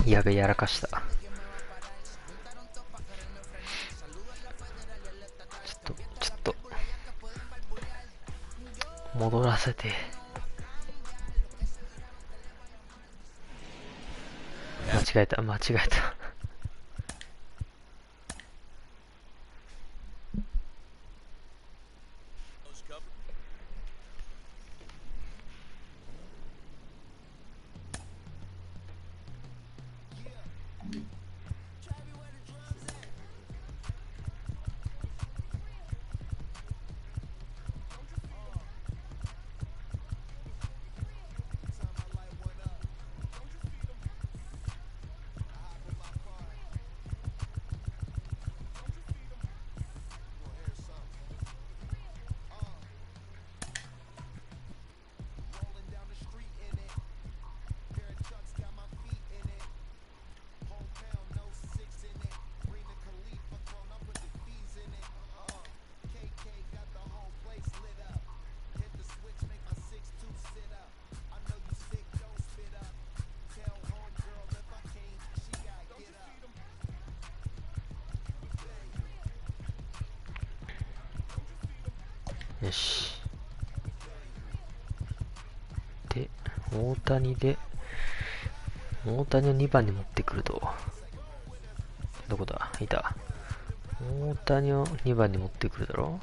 やべ、やらかした。ちょっと戻らせて。間違えた。よし。で、大谷を2番に持ってくると。どこだ？いた。大谷を2番に持ってくるだろ。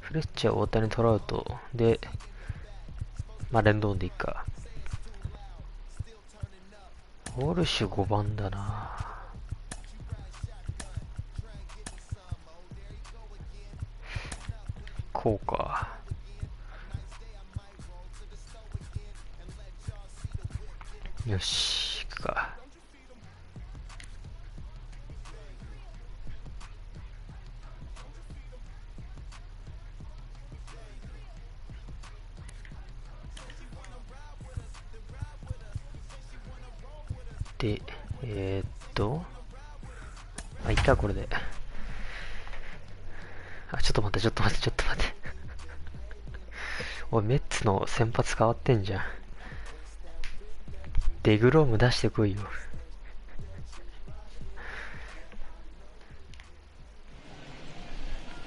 フレッチャー、大谷、トラウトで、まあレンドンでいいか。ウォルシュ5番だな。こうか。よし、行くか。で、あ、いっか、これで。あ、ちょっと待って。おい、メッツの先発変わってんじゃん。デグローム出してこいよ。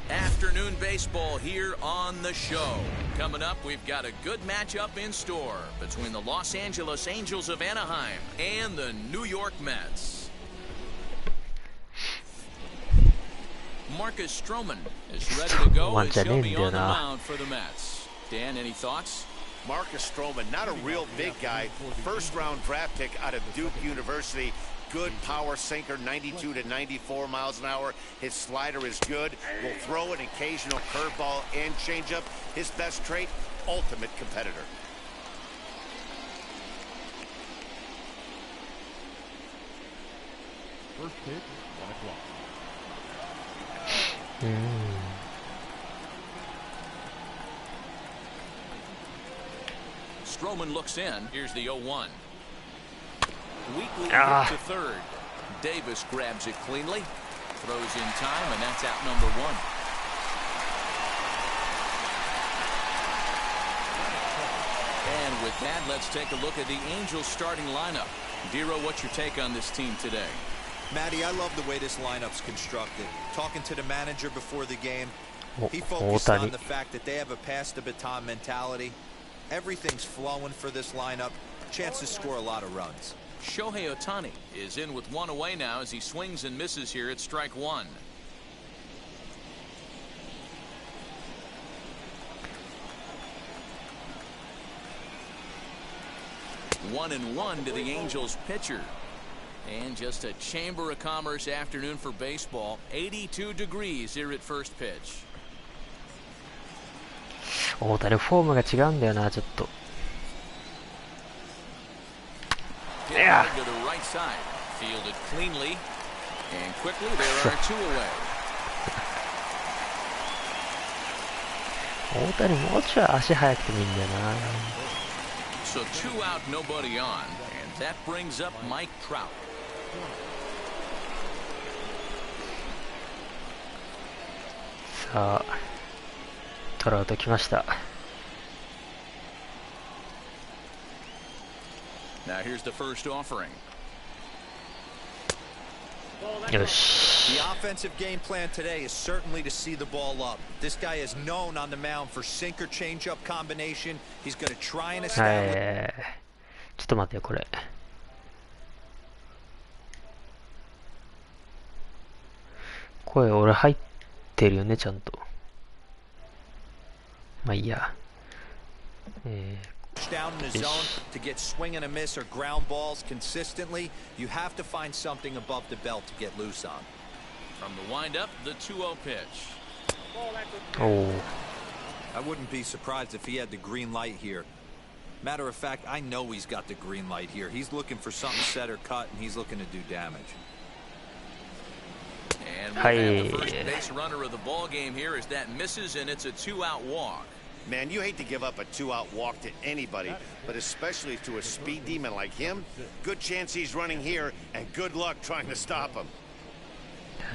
Afternoon baseball here on the show. Coming up, we've got a good matchup in store between the Los Angeles Angels of Anaheim and the New York Mets. Marcus Stroman is ready to go as he'll be on the mound for the Mets. Dan, any thoughts? Marcus Stroman, not a real big guy. First-round draft pick out of Duke University. Good power sinker, 92 to 94 miles an hour. His slider is good. Will throw an occasional curveball and changeup. His best trait, ultimate competitor. First pitch, 1 o'clock. Stroman looks in. Here's the 0-1. Weakly hit to third. Davis grabs it cleanly. Throws in time, and that's out number 1. And with that, let's take a look at the Angels starting lineup. Dero, what's your take on this team today? Matty, I love the way this lineup's constructed. Talking to the manager before the game, he focused on the fact that they have a pass the baton mentality. Everything's flowing for this lineup. Chance to score a lot of runs. Shohei Ohtani is in with 1 away now as he swings and misses here at strike 1. 1-1 to the Angels pitcher. And just a Chamber of Commerce afternoon for baseball. 82 degrees here at first pitch. 大谷フォームが違うんだよな、ちょっと。To the right side, fielded cleanly, and quickly there are 2 away. 大谷もうちょい足速くてもいいんだよな。 So 2 out, nobody on, and that brings up Mike Trout. さあ、トラウト来ました。 Now here's the first offering. よし。 The offensive game plan today is certainly to see the ball up. This guy is known on the mound for sinker changeup combination. He's going to try and establish. ちょっと待ってよ、これ。声俺入ってるよね、ちゃんと。まあいいや。Down in the zone to get swing and a miss or ground balls consistently, you have to find something above the belt to get loose on. From the windup, the 2-0 pitch. Oh. I wouldn't be surprised if he had the green light here. Matter of fact, I know he's got the green light here. He's looking for something set or cut, and he's looking to do damage. And we'll have the first base runner of the ball game here as that misses, and it's a 2-out walk. Man, you hate to give up a 2-out walk to anybody, but especially to a speed demon like him. Good chance he's running here, and good luck trying to stop him.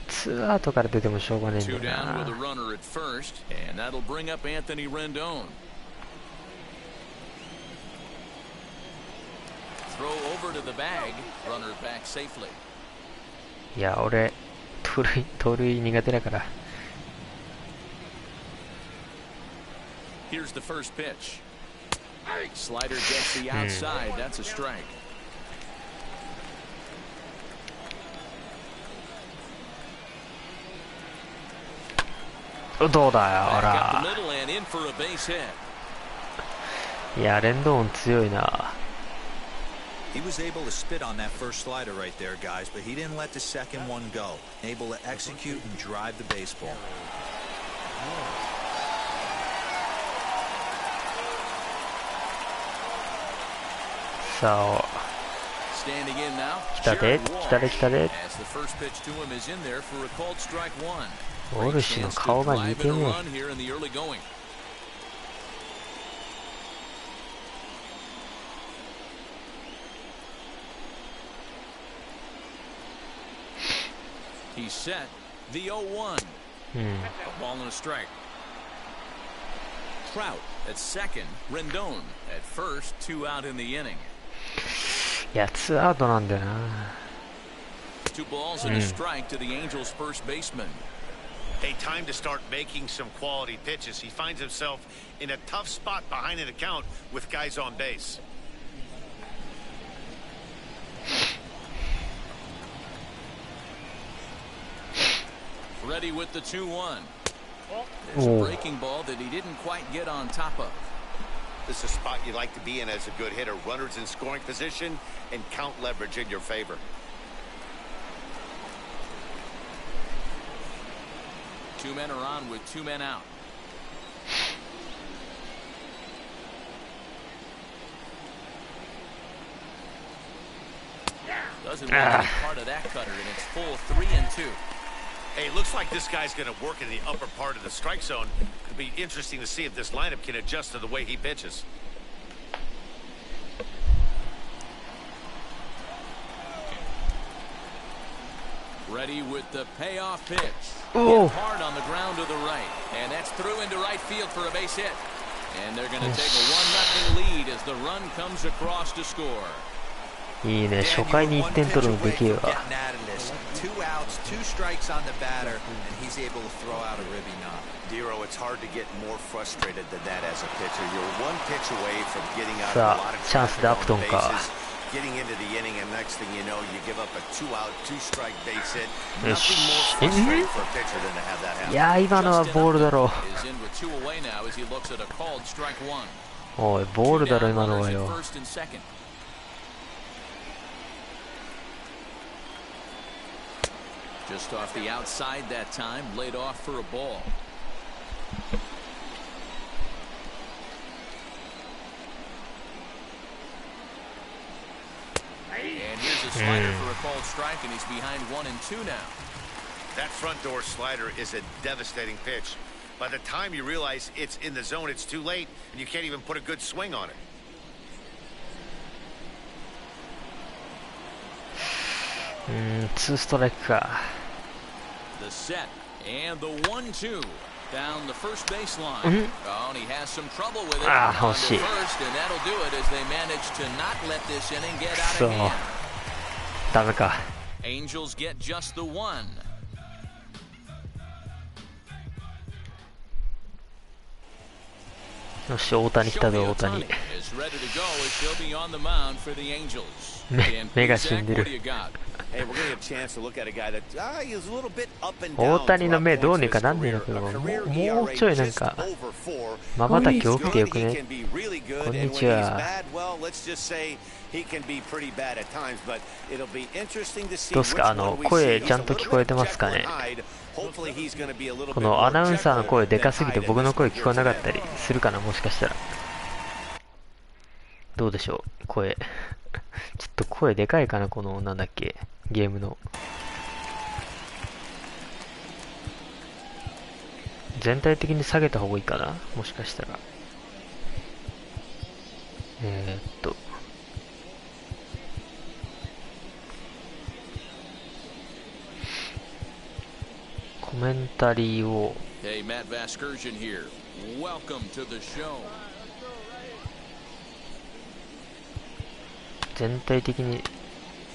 2アウトから出てもしょうがねえんだ Two よ down with a な。 runner at first, and that'll bring up Anthony Rendon. Throw over to the bag, runner back safely. いや、俺、盗塁苦手だから。Here's the first pitch. Slider gets the outside. That's a strike. どうだよ、ほ Back up ら。 the middle and in for a base hit. いや、レンドーン強いな。 He was able to spit on that first slider right there, guys, but he didn't let the second one go. Able to execute and drive the baseball. さあ、 Standing in now. 来たで、来たで、来たで。 As the first pitch to him is in there for a called strike one. ウォルシュの顔が似てね Run here in the early going. He's set. The 0-1. A ball and a strike. Trout at second. Rendon at first. 2 out in the inning. いや、2アウトなんだよな。 2 balls and a strike to the Angels' first baseman. Hey, time to start making some quality pitches. He finds himself in a tough spot behind an account with guys on base. Ready with the 2-1. There's a breaking ball that he didn't quite get on top of. This is a spot you like to be in as a good hitter. Runners in scoring position and count leverage in your favor. Two men are on with 2 men out. Doesn't want any part of that cutter, and it's full 3-2. Hey, it looks like this guy's going to work in the upper part of the strike zone. It'll be interesting to see if this lineup can adjust to the way he pitches. Ready with the payoff pitch. Oh. Hit hard on the ground to the right, and that's through into right field for a base hit. And they're going to take a 1-0 lead as the run comes across to score. いいね、初回に1点取るのできるわ。 2 outs, 2 strikes on the batter, and he's able to throw out a ribby knob. Dero, it's hard to get more frustrated than that as a pitcher. You're 1 pitch away from getting out of さ a lot あ、 of チャンスでアプトン traffic か。 on bases, getting into the inning, and next thing you know, you give up a 2-out, 2-strike base hit. よし。 Nothing more frustrating for a pitcher than to have that happen. いや、今のはボールだろ Is in with 2 away now as he looks at a called strike 1. う。おい、ボールだろ、今のは Runners よ。 at first and second. Just off the outside that time, laid off for a ball. And here's a slider for a called strike, and he's behind 1-2 now. That front door slider is a devastating pitch. By the time you realize it's in the zone, it's too late, and you can't even put a good swing on it. 2ストライクか。 The set and the 1-2 down the first baseline. Oh, and he has some trouble with it. On to惜しい。 first, and that'll do it as they manage to not let this inning get out そ of う。 hand. ダメか。Angels get just the one. よし、大谷来たぞ、大谷。目が死んでる。大谷の目どうにかなんねえのかよ。もうちょいなんか瞬き多くてよくね。こんにちは。どうすか、声ちゃんと聞こえてますかね。このアナウンサーの声でかすぎて僕の声聞こえなかったりするかな、もしかしたら。どうでしょう、声。ちょっと声でかいかな、この、なんだっけ、ゲームの。全体的に下げた方がいいかな、もしかしたら。コメンタリーを。全体的に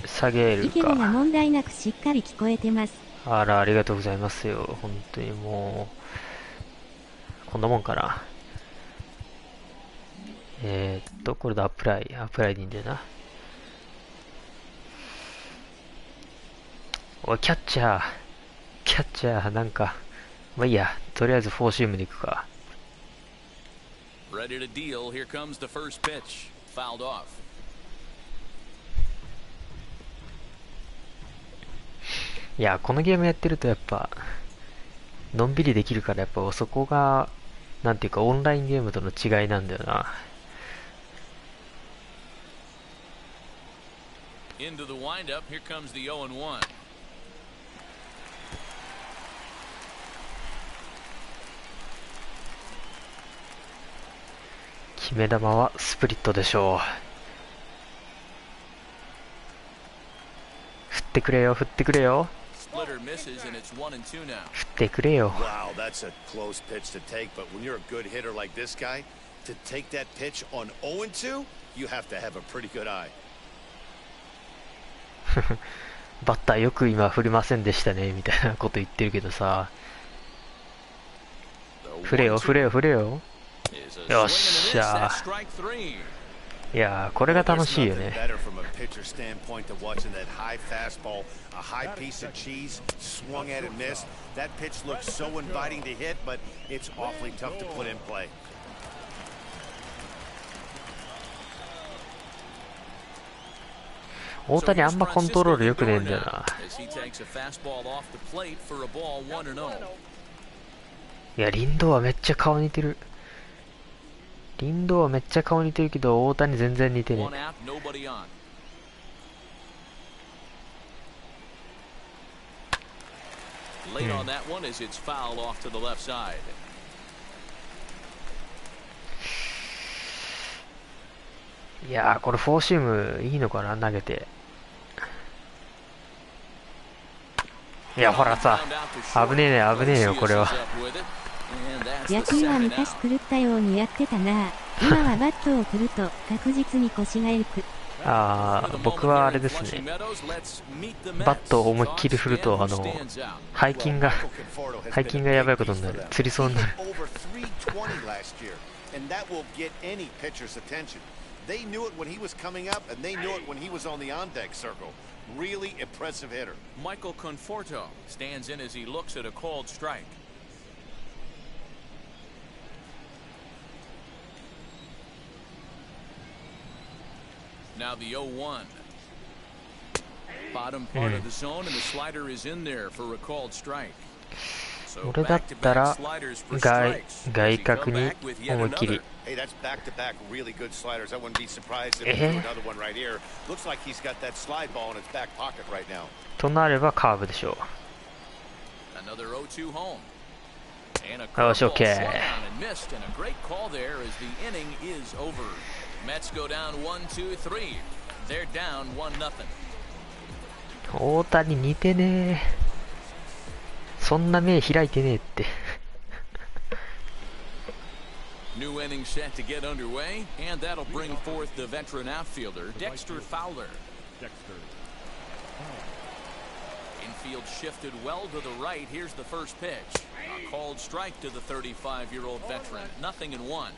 下げるか。意見が問題なくしっかり聞こえてます。あら、ありがとうございますよ。本当にもう、こんなもんかな。これでアプライでいいんだよな。おい、キャッチャー、なんか、まあいいや、とりあえずフォーシームでいくか。Ready to deal. Here comes the first pitch. Fouled off. いや、このゲームやってるとやっぱ、のんびりできるから、やっぱそこが、なんていうか、オンラインゲームとの違いなんだよな。Into the windup. Here comes the 0-1. 決め球はスプリットでしょう。振ってくれよ。振ってくれよ。Wow, that's a close pitch to take, but when you're a good hitter like this guy, to take that pitch on 0-2, you have to have a pretty good eye. バッターよく今振りませんでしたねみたいなこと言ってるけどさ、振れよ。よっしゃー。いやー、これが楽しいよね。大谷あんまコントロール良くねえんだよな。いや、リンドはめっちゃ顔似てる。けど、大谷全然似てねえ。いやー、これフォーシームいいのかな、投げて。いや、ほらさ、危ねえよ、これは。野球は昔狂ったようにやってたな。今はバットを振ると確実に腰がゆく。僕はあれですね。バットを思いっきり振ると、背筋がやばいことになる。つりそうになる。They knew it when he was coming up, and they knew it when he was on the on-deck circle. Really impressive hitter. Michael Conforto stands in as he looks at a called strike. Now the 0-1. Bottom part of the zone, and the slider is in there for a called strike. 俺だったら外角に思いっきり。となればカーブでしょう。よし、OK。大谷似てねえ。そんな目開いてねえって。New inning set to get underway, and that'll bring forth the veteran outfielder, Dexter Fowler. field shifted well to the right. Here's the first pitch. A called strike to the 35-year-old veteran. Nothing in one.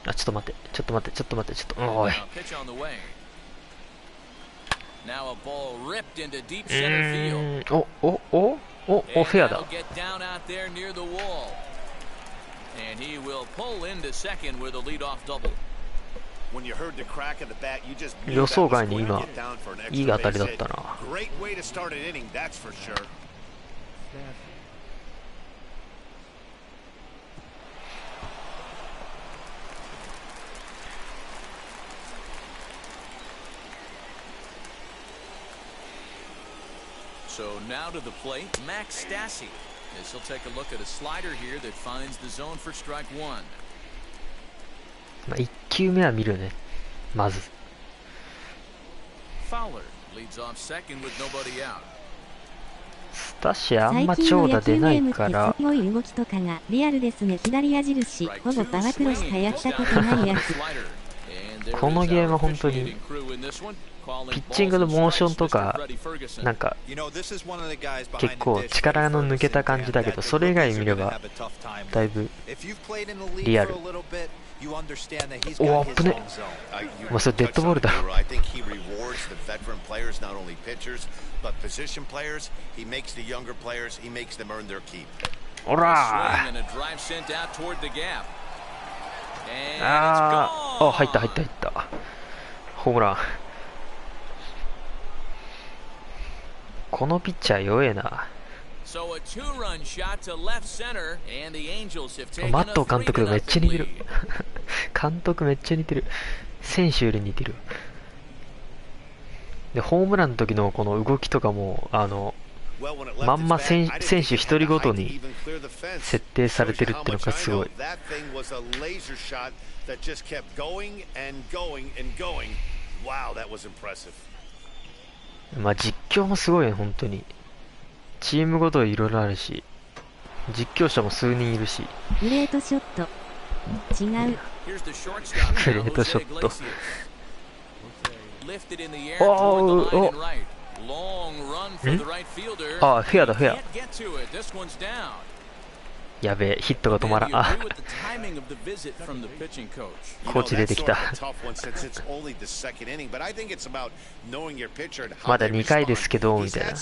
あ、ちょっと待って、ちょっと待って、ちょっと待って、ちょっと、おい。Pitch on the way. Now a ball ripped into deep center field. お、フェアだ。 Get down out there near the wall. And he will pull into second with a leadoff double. When you heard the crack of the bat, you just knew 予 that 想 was 外に going 今 to get down for an いい extra 当たりだ base った hit. な。 Great way to start an inning, that's for sure. So now to the plate, Max Stassi. This will take a look at a slider here that finds the zone for strike one. まあ、1球目は見るね、まず。Fowler leads off second with nobody out. スタシあん最ま近の野球長打出なゲームっていからすごい動きとかがリアルですね。左矢印、ほぼパワプロしかやったことないやつ。このゲームは本当にピッチングのモーションとかなんか結構力の抜けた感じだけど、それ以外見ればだいぶリアル。お、危ね。まあそれデッドボールだろ。おらー。あ、入った。ホームラン。このピッチャー弱えな。マット監督とめっちゃ似てる。監督めっちゃ似てる。選手より似てる。で、ホームランの時のこの動きとかも、まんま選手一人ごとに設定されてるってのがすごい。まあ実況もすごいね、本当に。チームごといろいろあるし、実況者も数人いるし。グレートショット。違う。グレートショット。あ、フェアだ、フェア。やべえ、ヒットが止まらん。あ、コーチ出てきた。まだ2回ですけどみたいな。よ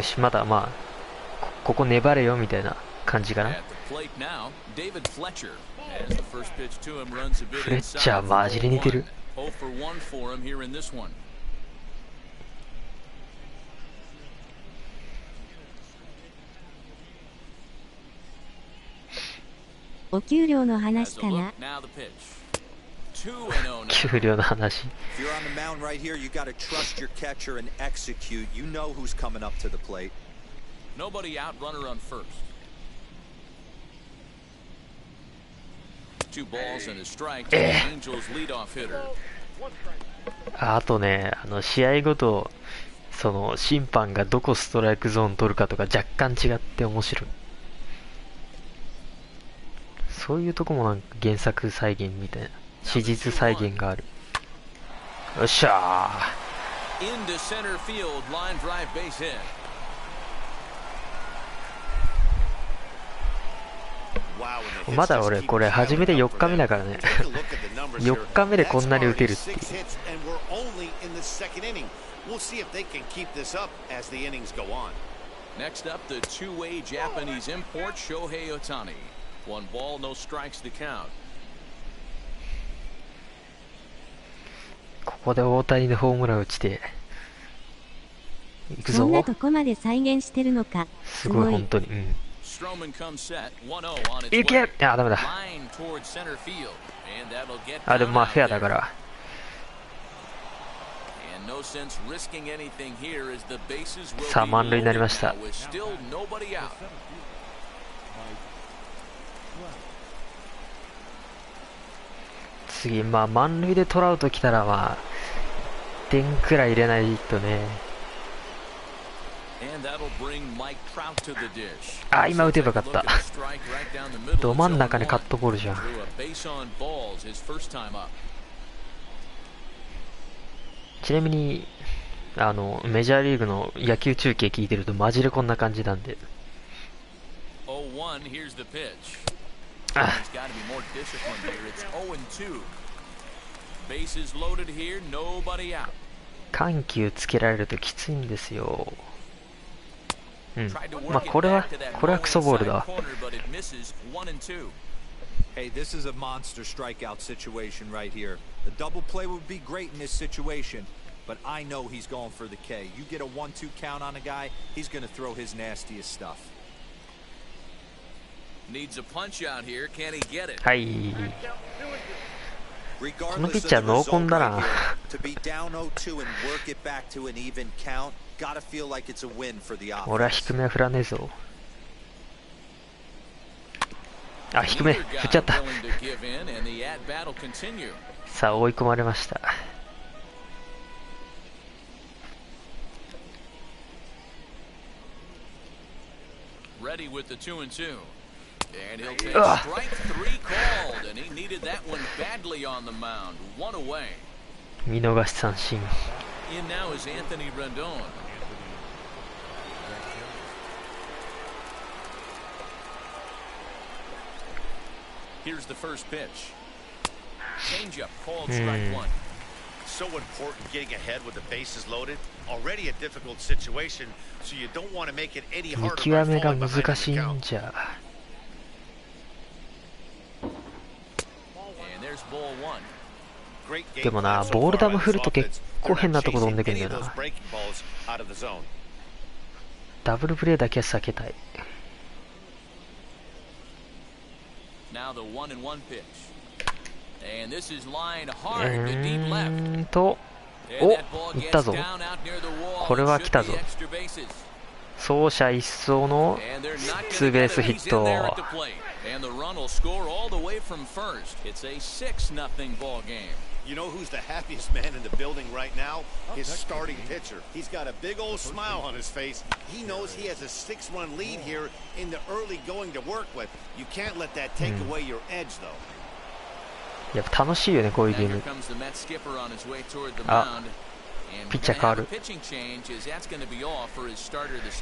し、まだまあここ粘れよみたいな感じかな。フレッチャーマジで似てる。お給料の話かな。給料の話。あとね、試合ごとその審判がどこストライクゾーン取るかとか若干違って面白い。そういうとこもなんか原作再現みたいな、史実再現がある。よっしゃー。まだ俺これ初めて4日目だからね。4日目でこんなに打てるっていう。Next up, the two-way Japanese import Shohei Ohtani.One ball, no strikes to count. ここで大谷でホームラン打ちていくぞ。そんなとこまで再現してるのか。すごい本当に。うん。いけ。あ、ダメだ。あ、でもまあフェアだから。さあ満塁になりました。次、まあ満塁でトラウト来たらまあ1点くらい入れないとね。あ、今打てばよかった。ど真ん中にカットボールじゃん。ちなみにメジャーリーグの野球中継聞いてるとマジでこんな感じなんで。あ、緩急つけられるときついんですよ。うん。まあこれはクソボールだわ。Hey, this is a monster strikeout situation right here. A double play would be great in this situation, but I know he's going for the K. You get a 1-2 count on a guy, he's going to throw his nastiest stuff. Needs a punch out here. Can he get it? はい。このピッチャー濃厚だな。俺は低めは振らねえぞ。あ、低め振っちゃった。さあ追い込まれました。うわ、見逃し三振。Here's the first pitch. Changeup called strike one. So important getting ahead with the bases loaded. Already a difficult situation, so you don't want to make it any harder. 見極めが難しいんじゃ。でもな、ボール球振ると結構変なとこ飛んでくるんだよな。ダブルプレーだけは避けたい。Now the 1-1 pitch. And this is line お、 hard to deep left. お、いったぞ。これは来たぞ。走者一掃のツーベースヒット。And the run will score all the way from first. It's a 6-0 ball game. You know who's the happiest man in the building right now? His starting pitcher. He's got a big old smile on his face. He knows he has a 6-run lead here in the early going to work with. You can't let that take away your edge, though. やっぱ楽しいよね、こういうゲーム。あ、ピッチャー変わる。ちょ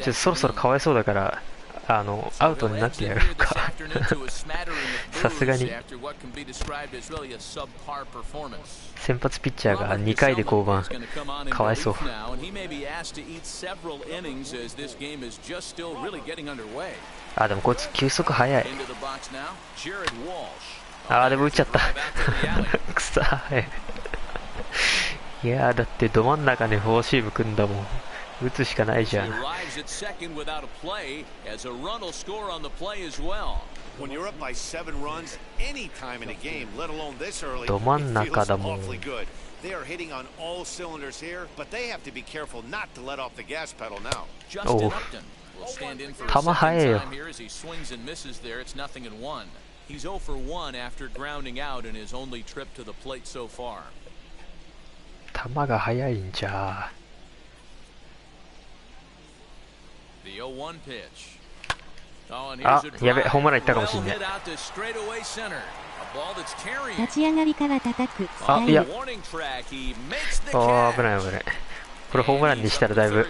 っとそろそろかわいそうだからアウトになってやるか。さすがに先発ピッチャーが2回で降板、かわいそう。あ、でもこいつ球速速い。あ、でも打っちゃった。くさい。いやだってど真ん中にフォーシーム組んだもん。打つしかないじゃん。ど真ん中だもん。おう、球速えよ。He's 0 for 1 after grounding out in his only trip to the plate so far. 球が速いんじゃ。The 0-1 pitch. あ、やべ、ホームランいったかもしんない。立ち上がりから叩く。あ、いや。あ、危ない危ない。これホームランにしたらだいぶ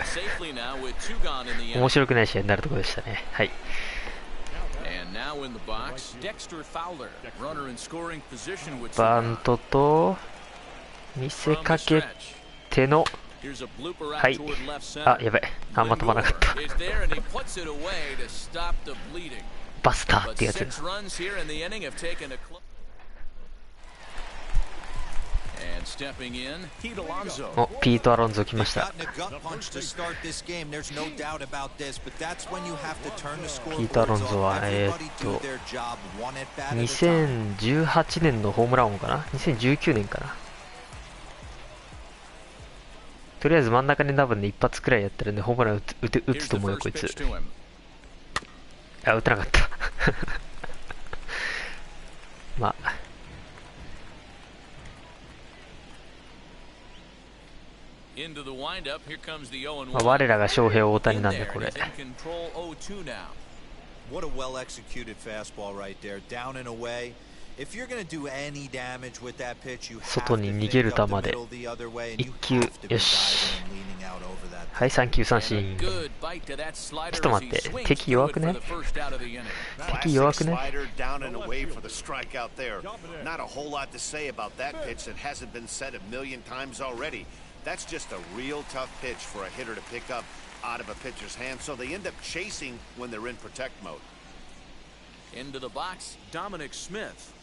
面白くない試合になるところでしたね。はい。バントと見せかけての、はい。あ、やばい、あんま飛ばなかった。バスターってやつ。お、ピート・アロンゾ来ました。ピート・アロンゾは2018年のホームラン王かな、2019年かな。とりあえず真ん中に多分ね一発くらいやったらねホームラン打つと思うよこいつ。あ、打てなかったまあ Into the windup, here comes the 0-1. まあ我らが翔平大谷なんでこれ。 What a well-executed fastball right there, down and away. If you're going to do any damage with that pitch, you have to 外に逃げる球で一球、よし。はい、3球三振。ちょっと待って、敵弱くね？敵弱くね？ Not a whole lot to say about that pitch that hasn't been said a million times already. That's just a real tough pitch for a hitter to pick up out of a pitcher's hand, so they end up chasing when they're in protect mode. Into the box, Dominic Smith,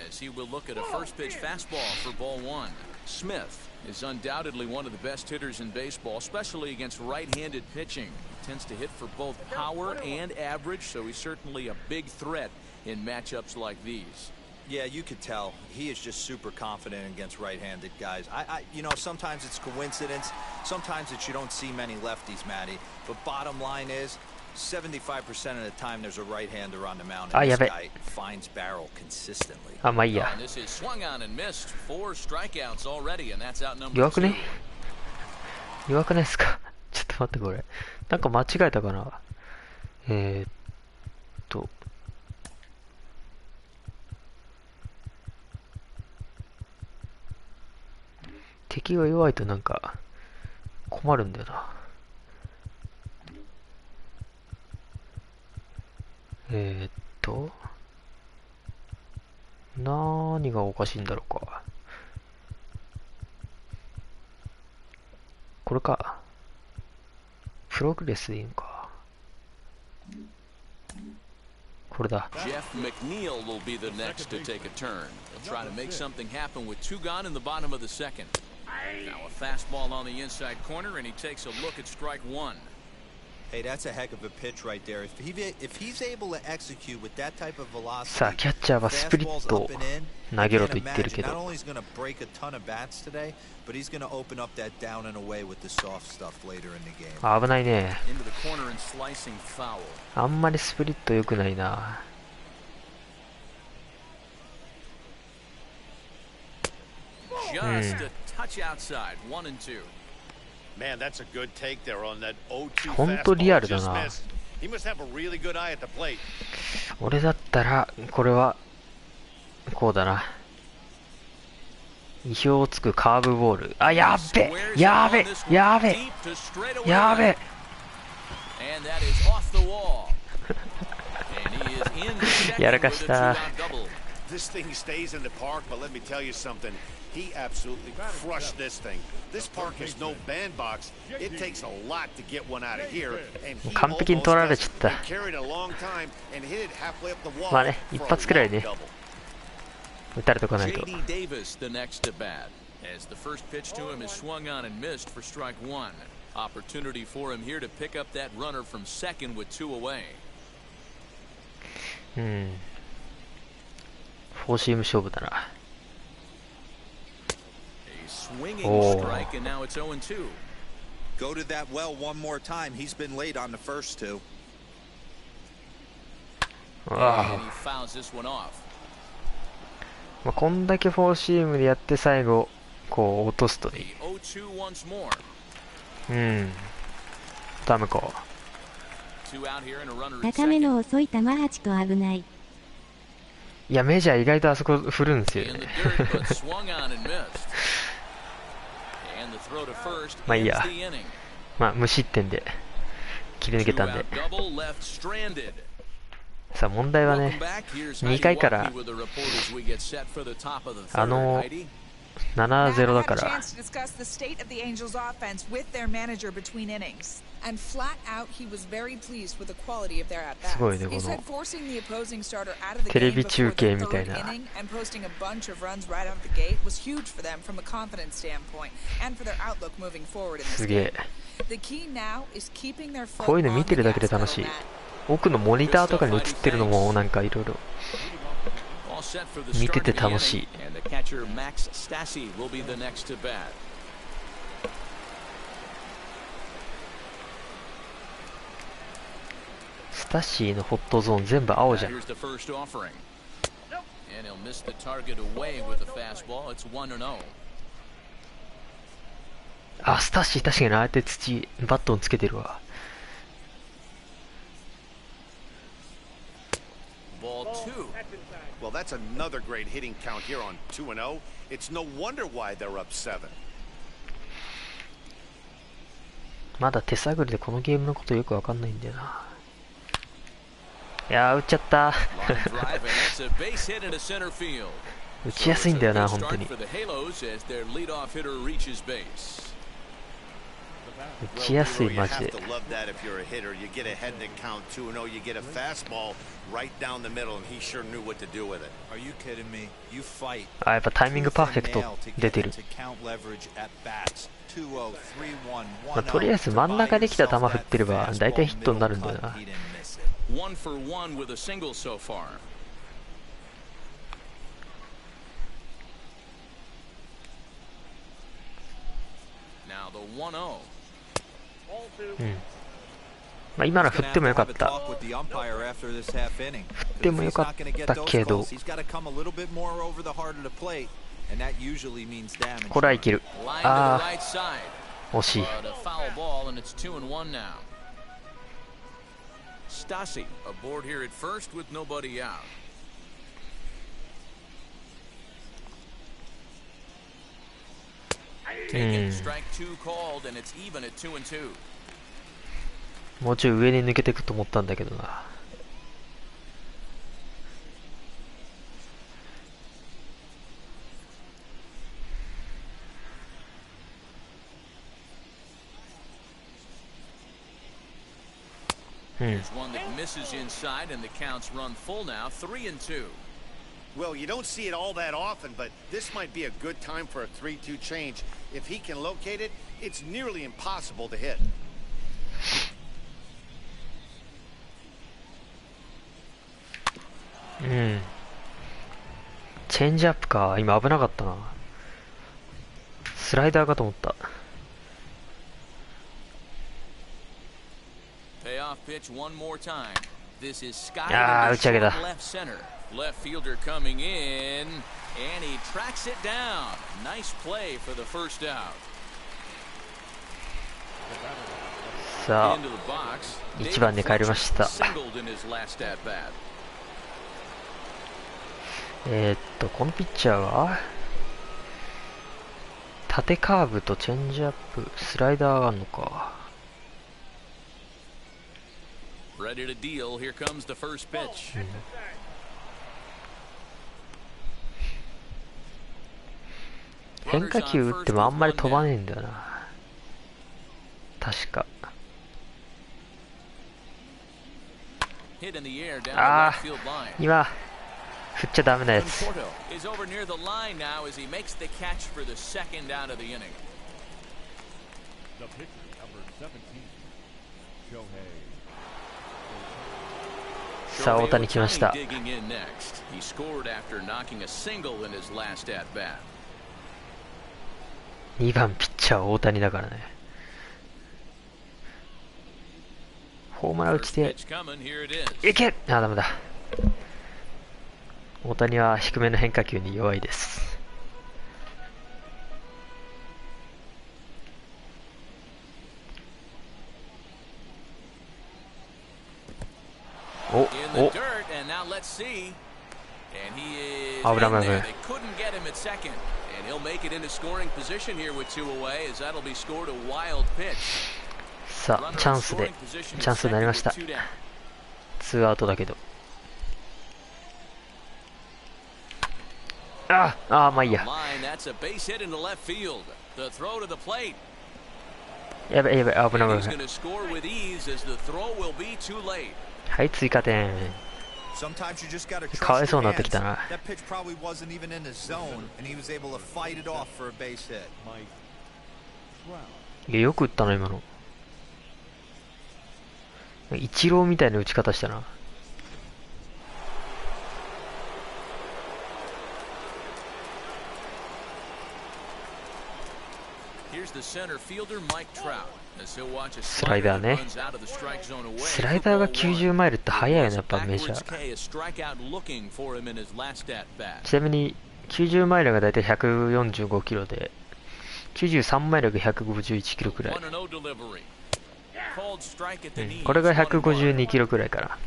as he will look at a first pitch fastball for ball one. Smith is undoubtedly one of the best hitters in baseball, especially against right-handed pitching. He tends to hit for both power and average, so he's certainly a big threat in matchups like these. Yeah, you could tell he is just super confident against right-handed guys. You know, sometimes it's coincidence, sometimes it's you don't see many lefties, Matty. But bottom line is, 75% of the time there's a right-hander on the mound, and this guy finds barrel consistently. あ、まあいいや。 This is swung on and missed. 4 strikeouts already, and that's out number 弱く 2. ね？弱くないですか？ちょっと待ってこれ。なんか間違えたかな？敵が弱いとなんか困るんだよな。何がおかしいんだろうか。これか。プログレスでいいのか。これだ。 Jeff McNeil will be the next to take a turn. He'll try to make something happen with 2 gone in the bottom of the second. Now a fastball on the inside corner, and he takes a look at strike 1. Hey, that's a heck of a pitch right there. If he's able to execute with that type of velocity, さあキャッチャーはスプリットを投げろと言ってるけど。 not only is going to break a ton of bats today, but he's going to open up that down and away with the soft stuff later in the game. 危ないね。 Into the corner and slicing foul. あんまりスプリット良くないな。 Just a touch outside, 1 and 2. Man, that's a good take there on that 0-2 ほんとリアルだ fastball. な。 Just missed. He must have a really good eye at the plate. 俺だったらこれはこうだな。意表をつくカーブボール。あ、やっべやべやべやべ And that is off the wall. And he is in the second やらか with し a た。 2-out double. This thing stays in the park, but let me tell you something. He absolutely crushed this thing. This park is no bandbox. It takes a lot to get one out of here, and he 完璧に取られちゃった。 carried a long time and hit it halfway up the wall. まあね、一発くらいね。 double. 打たれとかないと。 JD Davis the next to bat, as the first pitch to him is swung on and missed for strike 1. Opportunity for him here to pick up that runner from second with 2 away. うん。フォーシーム勝負だな。 Swinging Oh. strike, and now it's 0-2. Go to that well one more time. He's been late on the first 2. あ And he fouls this one off. まあ、こんだけフォーシームでやって最後こう落とすといい。 The 0-2 once more. うん。ダメか。 2 out here and a runner at 高め second. の遅い球8と危ない。いやメジャー意外とあそこ振るんですよ In the ね。 dirt, but swung on and missed. And the throw to first まあいい ends や。 the inning. まあ無失点で切り抜けたんで。 2-out double left stranded. さあ問題は Welcome ね、 back. Here's 2回から Heidi Walkie with the report as we get set for the top of the third. あの Heidi? 7-0 だ Matt か had a ら chance to discuss the state of the Angels' offense with their manager between innings, and flat out, he was very pleased with the quality of their at-bats. すごいね、 He この said forcing the opposing starter out of the テレ game ビ before 中 the 継みた third いな。 inning and posting a bunch of runs right out of the gate was huge for them from a confidence standpoint and for their outlook moving forward in this すげ game. え。 The key now is keeping their foot こういうの on 見 the てるだけで gas 楽 pedal, しい。 Matt. 奥のモニターとかに映ってるのもなんかいろいろ All set for the 見て start て of the 楽し inning, い。 and the catcher Max Stassi will be the next to bat. スタッシーのホットゾーン全部青じゃん。 Here's the first offering. And he'll miss the target away with the fastball. It's 1-0. あ、スタッシー確かにああやってバットンつけてるわ。Ball 2. Well, that's another great hitting count here on 2-0. It's no wonder why they're up 7. まだ手探りでこのゲームのことよくわかんないんだよな。いやー、打っちゃった。打ちやすいんだよな、本当に。打ちやすい、マジで。あ、やっぱタイミングパーフェクト出てる。まあ、とりあえず真ん中できた球振ってれば大体ヒットになるんだよな。1 for 1 with a single so far. Now the 1-0. うん。まあ今の振ってもよかった。振ってもよかったけど。これはいける。ああ、惜しい。Stasi aboard here at first with nobody out. もうちょい上に抜けていくと思ったんだけどな。Here's one that misses inside, and the counts run full now, 3-2. Well, you don't see it all that often, but this might be a good time for a 3-2 change. If he can locate it, it's nearly impossible to hit. うん。チェンジアップか。今危なかったな。スライダーかと思った。ああ、打ち上げだ。Left fielder coming in, and he tracks it down. Nice play for the first out. さあ、1番で帰りました。このピッチャーは縦カーブとチェンジアップ、スライダーがあるのか。Ready to deal. Here comes the first pitch. 変化球打ってもあんまり飛ばねえんだよな。確か。ああ、今振っちゃダメなやつ。さあ、大谷来ました。2番ピッチャー大谷だからね。ホームラン打ちていけ。あ、ダメだ。大谷は低めの変化球に弱いです。お、お、危ない危ない。さあ、チャンスになりました。2アウトだけど。ああ、まあいいや。やべやべ、危ない危ない。はい、追加点。かわいそうになってきたな。いや、よく打ったな今の。イチローみたいな打ち方したな。スライダーね。スライダーが90マイルって速いよね、やっぱメジャー。ちなみに90マイルがだいたい145キロで、93マイルが151キロくらい。これが152キロくらいかな。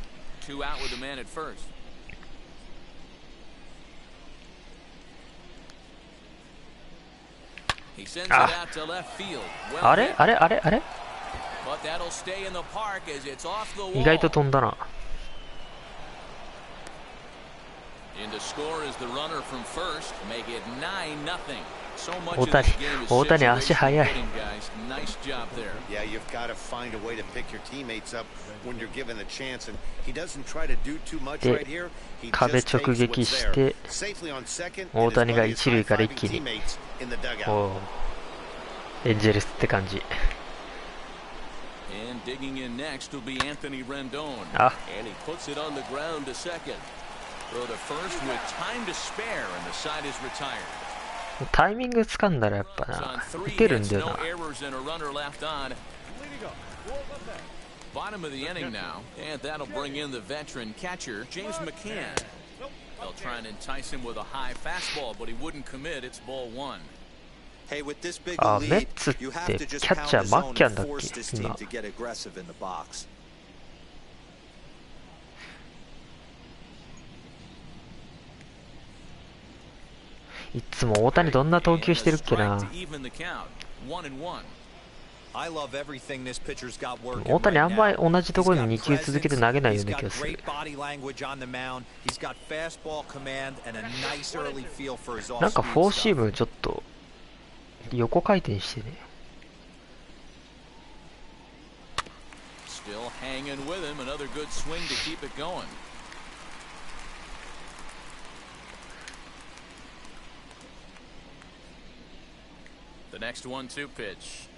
あれあれあれあれ意外と飛んだな。大谷足速い。で、壁直撃して大谷が一塁から一気にエンジェルスって感じ。あ、タイミング掴んだらやっぱな、打てるんだよな。Bottom of the inning now, and that'll bring in the veteran catcher, James McCann. They'll try and entice him with a high fastball, but he wouldn't commit. It's ball one. Hey, with this big メッ lead, ツっ you て have キ to just ャッ pound チャ the ーマッ zone キャン and だっ force け this team 今。 to get aggressive in the box. いつも大谷どんな投球してるっけな。 I love everything this pitcher's got working 大谷あ right んまり now. 同じところに He's 2 got 球続けて投げないよう presence, な he's 気が got する。 great body language on the mound, he's got fastball command and a nice early feel for his なんか off-speed フォーシー stuff. ムちょっと横回転してね。 Still hanging with him. Another good swing to keep it going. The next 1-2 pitch.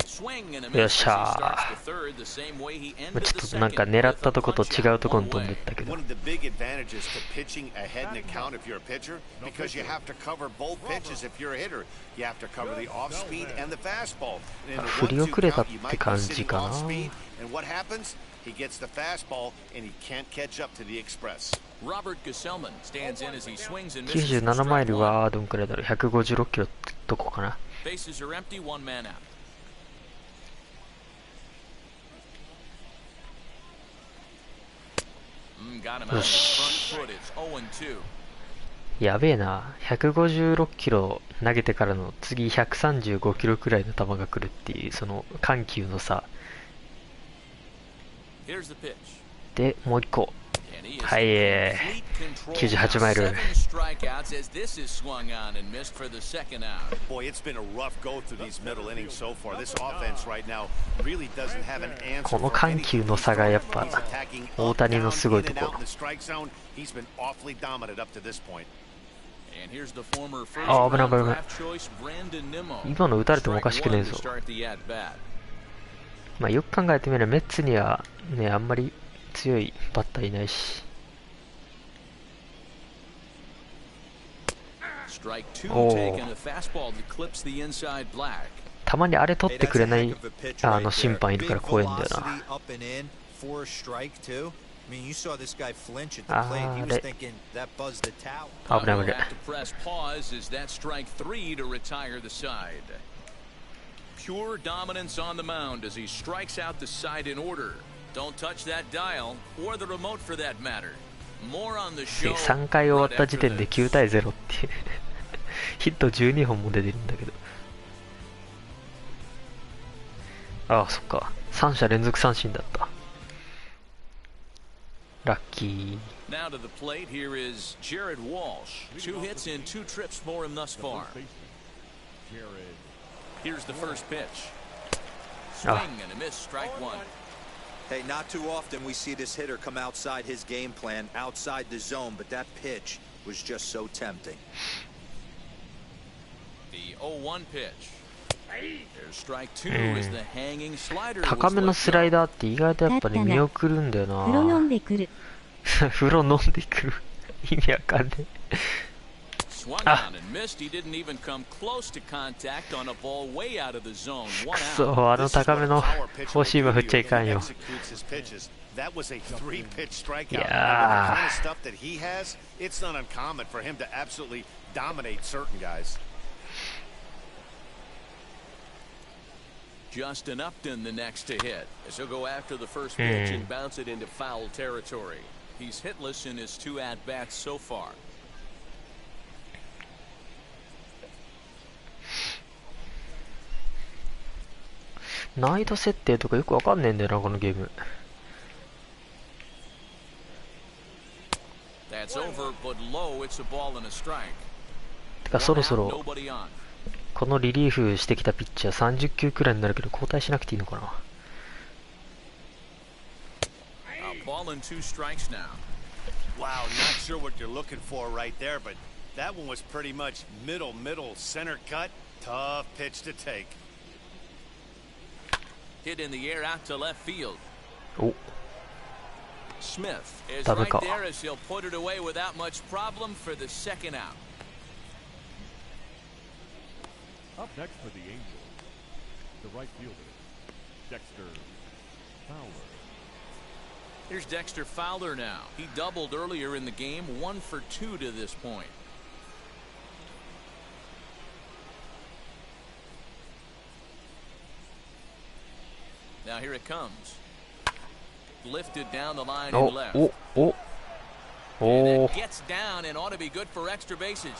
Swing and a miss as he starts the third the same way he まあ ended ち the ょっとなん second か狙っ with た a とこと punch 違うところ out に飛ん one でっ way. たけど。 One of the big advantages to pitching ahead in the count if you're a pitcher, because you have to cover both pitches if you're a hitter. You have to cover the off speed and the fastball. And in the 振り遅 1-2 れたっ count, you て might be 感じ sitting か off な。 speed, and what happens? He gets the fastball and he can't catch up to the express. Robert Gesellman stands in as he swings and misses for 97マイ strike ル one. はどんくらいだろう。156キロってとこかな。 Bases are empty, one man out. Got him out in the front foot. It's 0-2. やべえな。156キロ投げてからの次135キロくらいの球が来るっていう、その緩急の差 Here's the pitch. で、もう一個。 And he is はい、98マイル。 seven strikeouts as this is swung on and missed for the second out. Boy, it's been a rough go through these middle innings so far. This offense right now really doesn't have an answer この for 緩 anything. 急の差がやっぱ He's attacking 大 up, 谷の down, すごい in と and こ out ろ。 in the strike zone. He's been awfully dominant up to this point. And here's the former first あ、危ない round 危ない。 draft choice Brandon Nimmo. 今の打たれてもおかしくねえ Strike ぞ one to。start the at bat. まあよく考えてみればメッツにはね、あんまり強いバッターいないし。 Strike two Oh. taken, a fastball that clips the inside black. たまにあれ取ってくれない Hey, that's a heck of a pitch right 審 there. 判いるから Big 怖いんだよ velocity な。 up and in for a strike too. I mean, you saw this guy flinch at the あ plate. He ー was れ thinking that buzzed the towel. 危ない危 We'll ない。 have to press pause as that strike three to retire the side. Pure dominance on the mound as he strikes out the side in order. Don't touch that dial or the remote for that matter. More on the show. 3回終わった時 right 点 after で this. 9対0っていうヒット12本も出てるんだけど。ああ、そっか。3者連続三振だった。ラッキー。 Now to the plate, here is Jared Walsh. 2 hits and 2 trips for him thus far. Here's the first pitch. Swing and a miss, strike one. Hey, not too often we see this hitter come outside his game plan, outside the zone, but that pitch was just so tempting. The 0-1 pitch. There's strike two as the hanging slider 高 was めの let スライ go. ダーって意外とやっぱね、見送るんだよ風呂飲んな。でくる。風呂飲んでくる。意味わかんねえ。 Swung on and missed. He didn't even come close to contact on a ball way out of the zone. く One そ、 out. あの高めのフォーシーム振っちゃいかんよ。 That was a 3-pitch strikeout. Yeah. The kind of stuff that he has, it's not uncommon for him to absolutely dominate certain guys. Just an Upton the next to hit. As he'll go after the first pitch and bounce it into foul territory. He's hitless in his 2 at-bats so far. 難易度設定とかよくわかんねえんだよな、このゲーム。てかそろそろこのリリーフしてきたピッチャー30球くらいになるけど交代しなくていいのかな。Wow, not sure what you're looking for right there, but that one was pretty much middle, center cut. Tough pitch to take. Hit in the air out to left field. Oh. Smith is right there as he'll put it away without much problem for the second out. Up next for the Angels, the right fielder, Dexter Fowler. Here's Dexter Fowler now. He doubled earlier in the game, 1 for 2 to this point. Now here it comes. Lifted down the line and left. And it gets down and ought to be good for extra bases.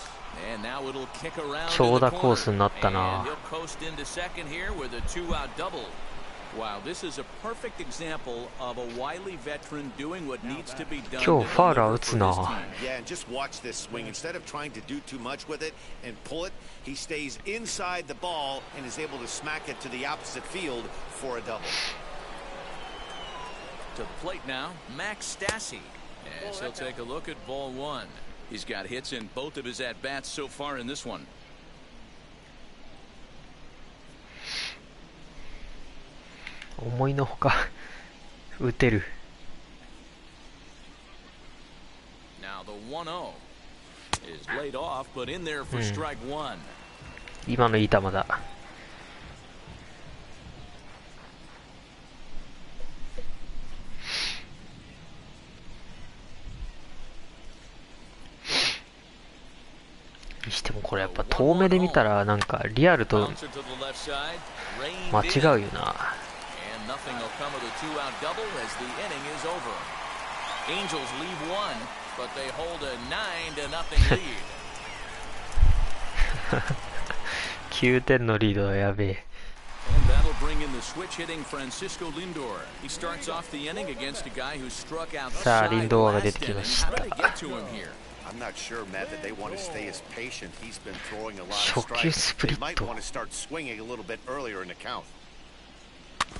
And now it'll kick around to the corner. And he'll coast into second here with a 2-out double. Wow, this is a perfect example of a wily veteran doing what needs to be done. 今日ファウラー打つな。 Yeah, and just watch this swing. Instead of trying to do too much with it and pull it, he stays inside the ball and is able to smack it to the opposite field for a double. To the plate now, Max Stassi. As he'll take a look at ball 1. He's got hits in both of his at-bats so far in this one. 思いのほか打てる。 Now the 1-0 is laid off, but in there for strike 1. 今のいい球だ。にしてもこれやっぱ遠目で見たらなんかリアルと間違うよな。 Nothing will come of the 2-out double as the inning is over. Angels leave 1, but they hold a 9-0 lead. 9点のリードはやべえ。 And that'll bring in the switch-hitting Francisco Lindor. He starts off the inning against a guy who struck out さあリンドアが出て last き inning. ました。 Try to get to him here. I'm not sure, Matt, that they want to stay as patient. He's been throwing a lot of 初球 strikes. スプリ They ッ might ト。 want to start swinging a little bit earlier in the count.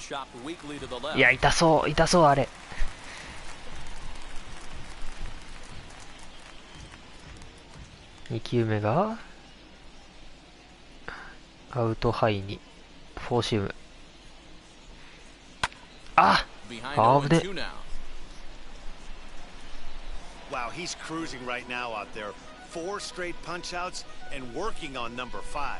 Chopped weakly to the left. いや痛そう痛そうあれ。2球目がアウトハイにフォーシーム。あっ危ね。 Wow, he's cruising right now out there. 4 straight punch outs and working on number 5.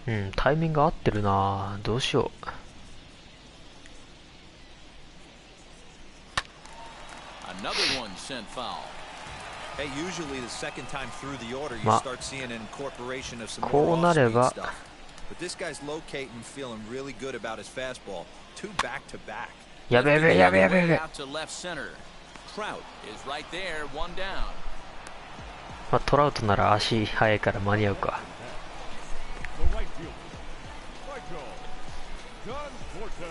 Hmm, タイミング合ってるな。どうしよう。 Another one sent foul. Hey, usually the second time through the order you start seeing an incorporation of some こう more なれ off-speed ば stuff. But this guy's locating, feeling really good about his fastball. 2 back-to-back. やべやべやべやべやべ。 Out to left center. Trout is right there, 1 down. まあ、トラウトなら足速いから間に合うか。 The right fielder, Michael Conforto.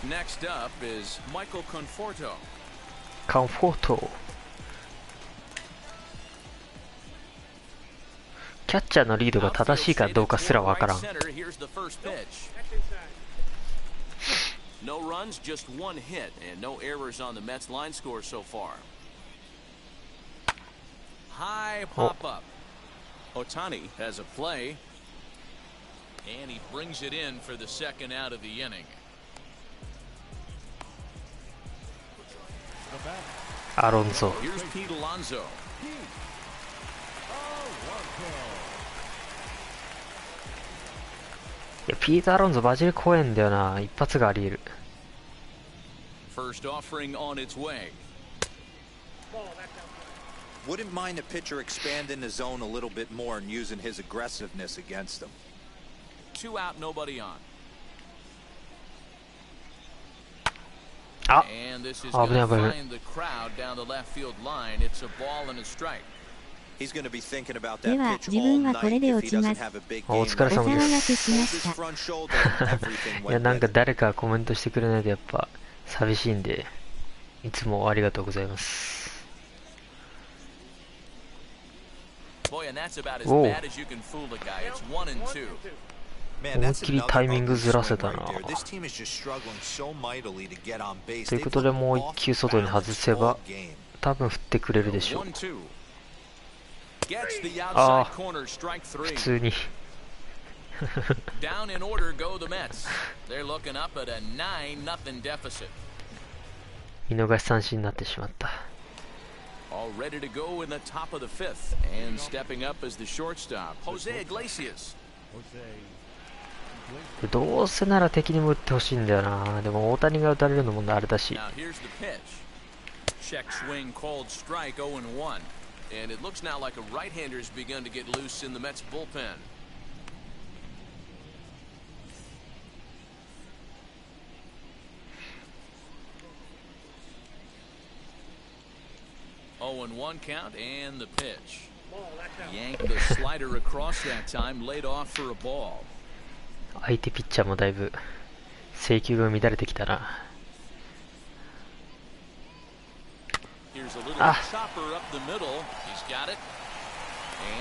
Next up is Michael Conforto. カンフォート。キャッチャーのリードが正しいかどうかすらわからん。 No runs, just 1 hit, and no errors on the Mets line score so far. High pop up. Ohtani has a play, and he brings it in for the second out of the inning. アロンゾ。 Here's Pete Alonso. いや、ピーター・アロンゾバジル怖えんだよな。一発があり得る。First offering on its way. Wouldn't mind a pitcher expanding the zone a little bit more and using his aggressiveness against them. 2 out, nobody on. あ、 And this is 危 going ない to 危ない。 find the crowd down the left field line. It's a ball and a strike. He's going to be thinking about で that は pitch 自 all 分はこれ night で if 落 he ちま doesn't す。 have a big お game. 疲れお様で騒がせす。しま His した。 front shoulder and everything いや、 went なんか with it. 誰かコメントしてくれないとやっぱ寂しいんで、いつもありがとうございます。Boy, and that's about as Whoa. bad as you can fool a guy. It's 1 and 2. Man, 思いっ that's きり another タイミング ugly ずら swing せた right な。 there. This team is just struggling so mightily to get on base. という They've ことで looked もう一 off 球外に balance 外せば all game. 多分振ってくれるでしょう。 1-2. Gets the あ outside corner, strike 普 3. 通に Down in order go the Mets. They're looking up at a 9-0 deficit. 見逃し三振になってしまった。 All ready to go in the top of the 5th. And stepping up as the shortstop, Jose Iglesias. どうせなら敵にも打ってほしいんだよな。でも大谷が打たれるのもあれだし。 Now here's the pitch. Check swing called strike 0-1. And it looks now like a right-hander's begun to get loose in the Mets bullpen. Oh, and 1 count and the pitch. Yanked the slider across that time, laid off for a ball. 相手ピッチャーもだいぶ制球が乱れてきたな。 Here's a little Ah. chopper up the middle. He's got it.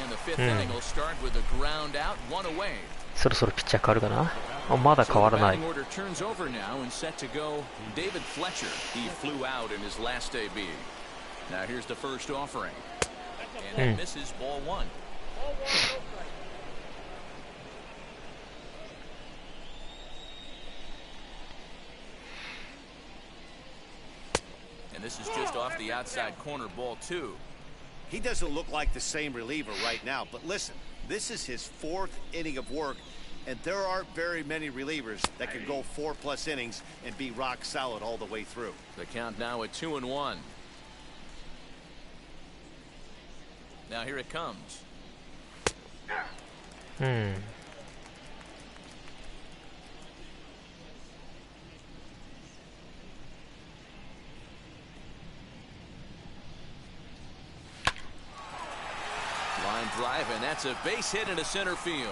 And the 5th inning will start with a ground out, 1 away. そろそろピッチャー変わるかな。あ、まだ So 変わ the らない。 batting order turns over now and set to go David Fletcher. He flew out in his last AB. Now here's the first offering. And that misses ball 1. And this is just off the outside corner, ball 2. He doesn't look like the same reliever right now, but listen, this is his 4th inning of work, and there aren't very many relievers that can go 4+ innings and be rock solid all the way through. The count now at 2-1. Now here it comes. うん。 Line drive, and that's a base hit into center field.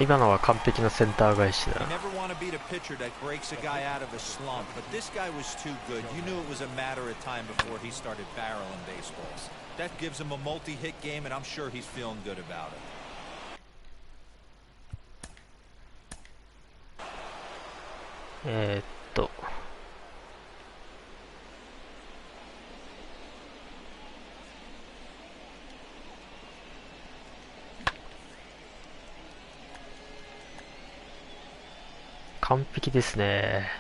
今のは完璧なセンター返しだ。 You never want to beat a pitcher that breaks a guy out of a slump, but this guy was too good. You knew it was a matter of time before he started barreling baseballs. That gives him a multi-hit game, and I'm sure he's feeling good about it. 完璧ですね。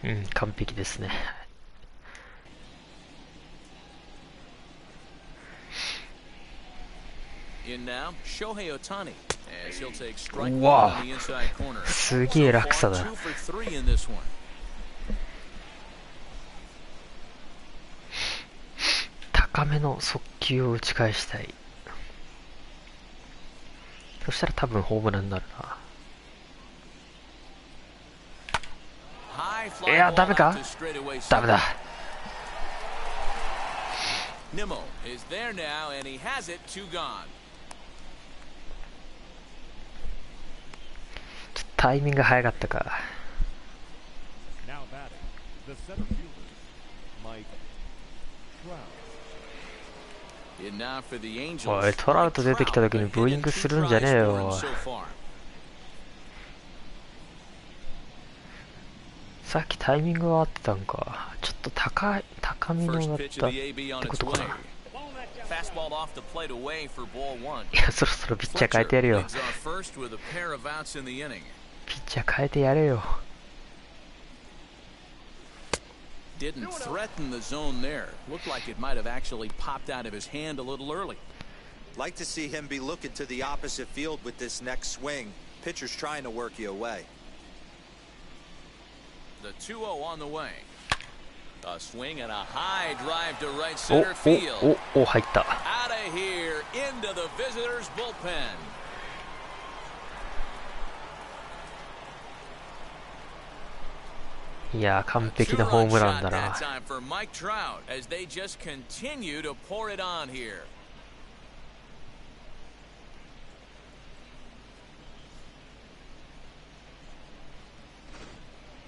うん、完璧ですね。In now, Shohei Ohtani, as he'll take strike 1 Wow. on the inside corner. すげえ落差だ。 2 for 3 in this one. 高めの速球を打ち返したい。そしたら多分ホームランになるな。 High い fly や、 ball ダメか？ out to straightaway ダメ center. だ。 Nimmo is there now, and he has it, 2 gone. ちょっとタイミング早かったか。 Now batting, the center fielder, Mike Trout. In now for the Angels. おい、トラウト出てきた時にブーイングするんじゃねえよ。 So far. さっきタイミングは合ってたんか。ちょっと高めの First だっ pitch た of っ the AB on てこ its とか way. な。 Fastball off the plate away for ball 1. いや、そろそろピッチャー変えてやるよ。 Leads off first with a pair of outs in the inning. ピッチャー変えてやれよ。Didn't threaten the zone there. Looked like it might have actually popped out of his hand a little early. Like to see him be looking to the opposite field with this next swing. Pitcher's trying to work you away. The 2-0 on the way. A swing and a high drive to right center field. 入った。 Out of here into the visitors' bullpen. いやー、完璧なホームランだな。 For Mike Trout as they just continue to pour it on here.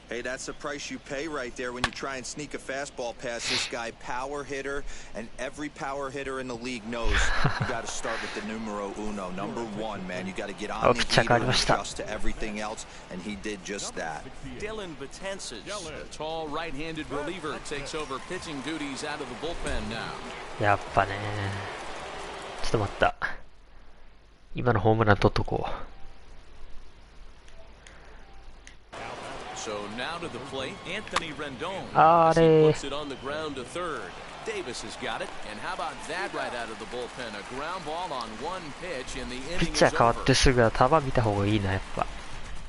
Hey, that's the price you pay right there when you try and sneak a fastball past this guy. Power hitter, and every power hitter in the league knows you got to start with the numero uno, number one, man. You got to get on the heater and adjust to everything else, and he did just that. Dylan Betances, the tall right-handed reliever, takes over pitching duties out of the bullpen now. やっぱね。ちょっと待った。今のホームラン取っとこう。 So now to the plate, Anthony Rendon. As he puts it on the ground to third. Davis has got it, and how about that right out of the bullpen? A ground ball on one pitch, and the ピ inning ッチャ is ー変わっ over. てすぐは球見た方がいいな、やっぱ。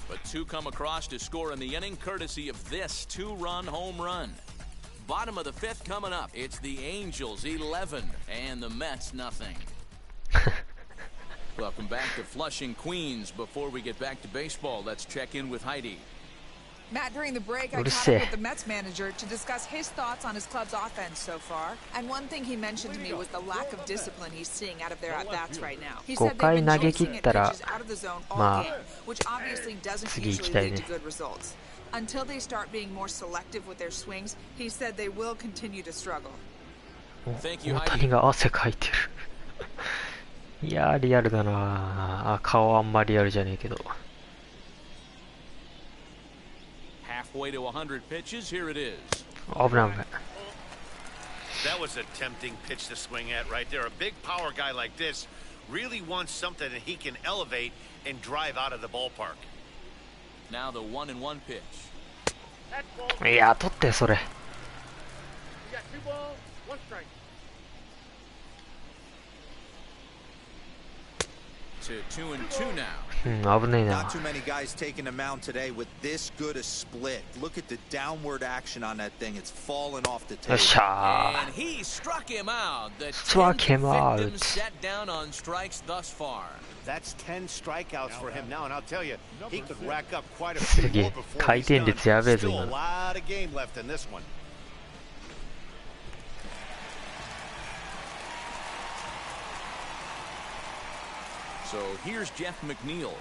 But two come across to score in the inning, courtesy of this two-run home run. Bottom of the fifth coming up. It's the Angels 11 and the Mets nothing. Welcome back to Flushing, Queens. Before we get back to baseball, let's check in with Heidi. Matt, during the break, I caught up with the Mets manager to discuss his thoughts on his club's offense so far. And one thing he mentioned to me was the lack of discipline he's seeing out of their at-bats right now. He said they've been chasing at pitches out of the zone all game, which obviously doesn't usually lead to good results. Until they start being more selective with their swings, he said they will continue to struggle. Thank you, 大谷が汗かいてる。いやー、リアルだな。あ、顔あんまりリアルじゃねえけど。 Halfway to 100 pitches, here it is. 危ない危ない。 That was a tempting pitch to swing at right there. A big power guy like this really wants something that he can elevate and drive out of the ballpark. Now the 1-1 pitch. いやー、取ってそれ。 To 2-2 now. 危ないな。 Not too many guys taking the mound today with this good a split. Look at the downward action on that thing. It's falling off the よっ table. しゃ And he struck him out. The Struck him 10th victim out. set down on strikes thus far. That's 10 strikeouts for him now, and I'll tell you, he could rack up quite a す few げ more え。 before 回 he's 転率や done. べえぞ Still a 今の。 lot of game left in this one. So here's Jeff McNeil.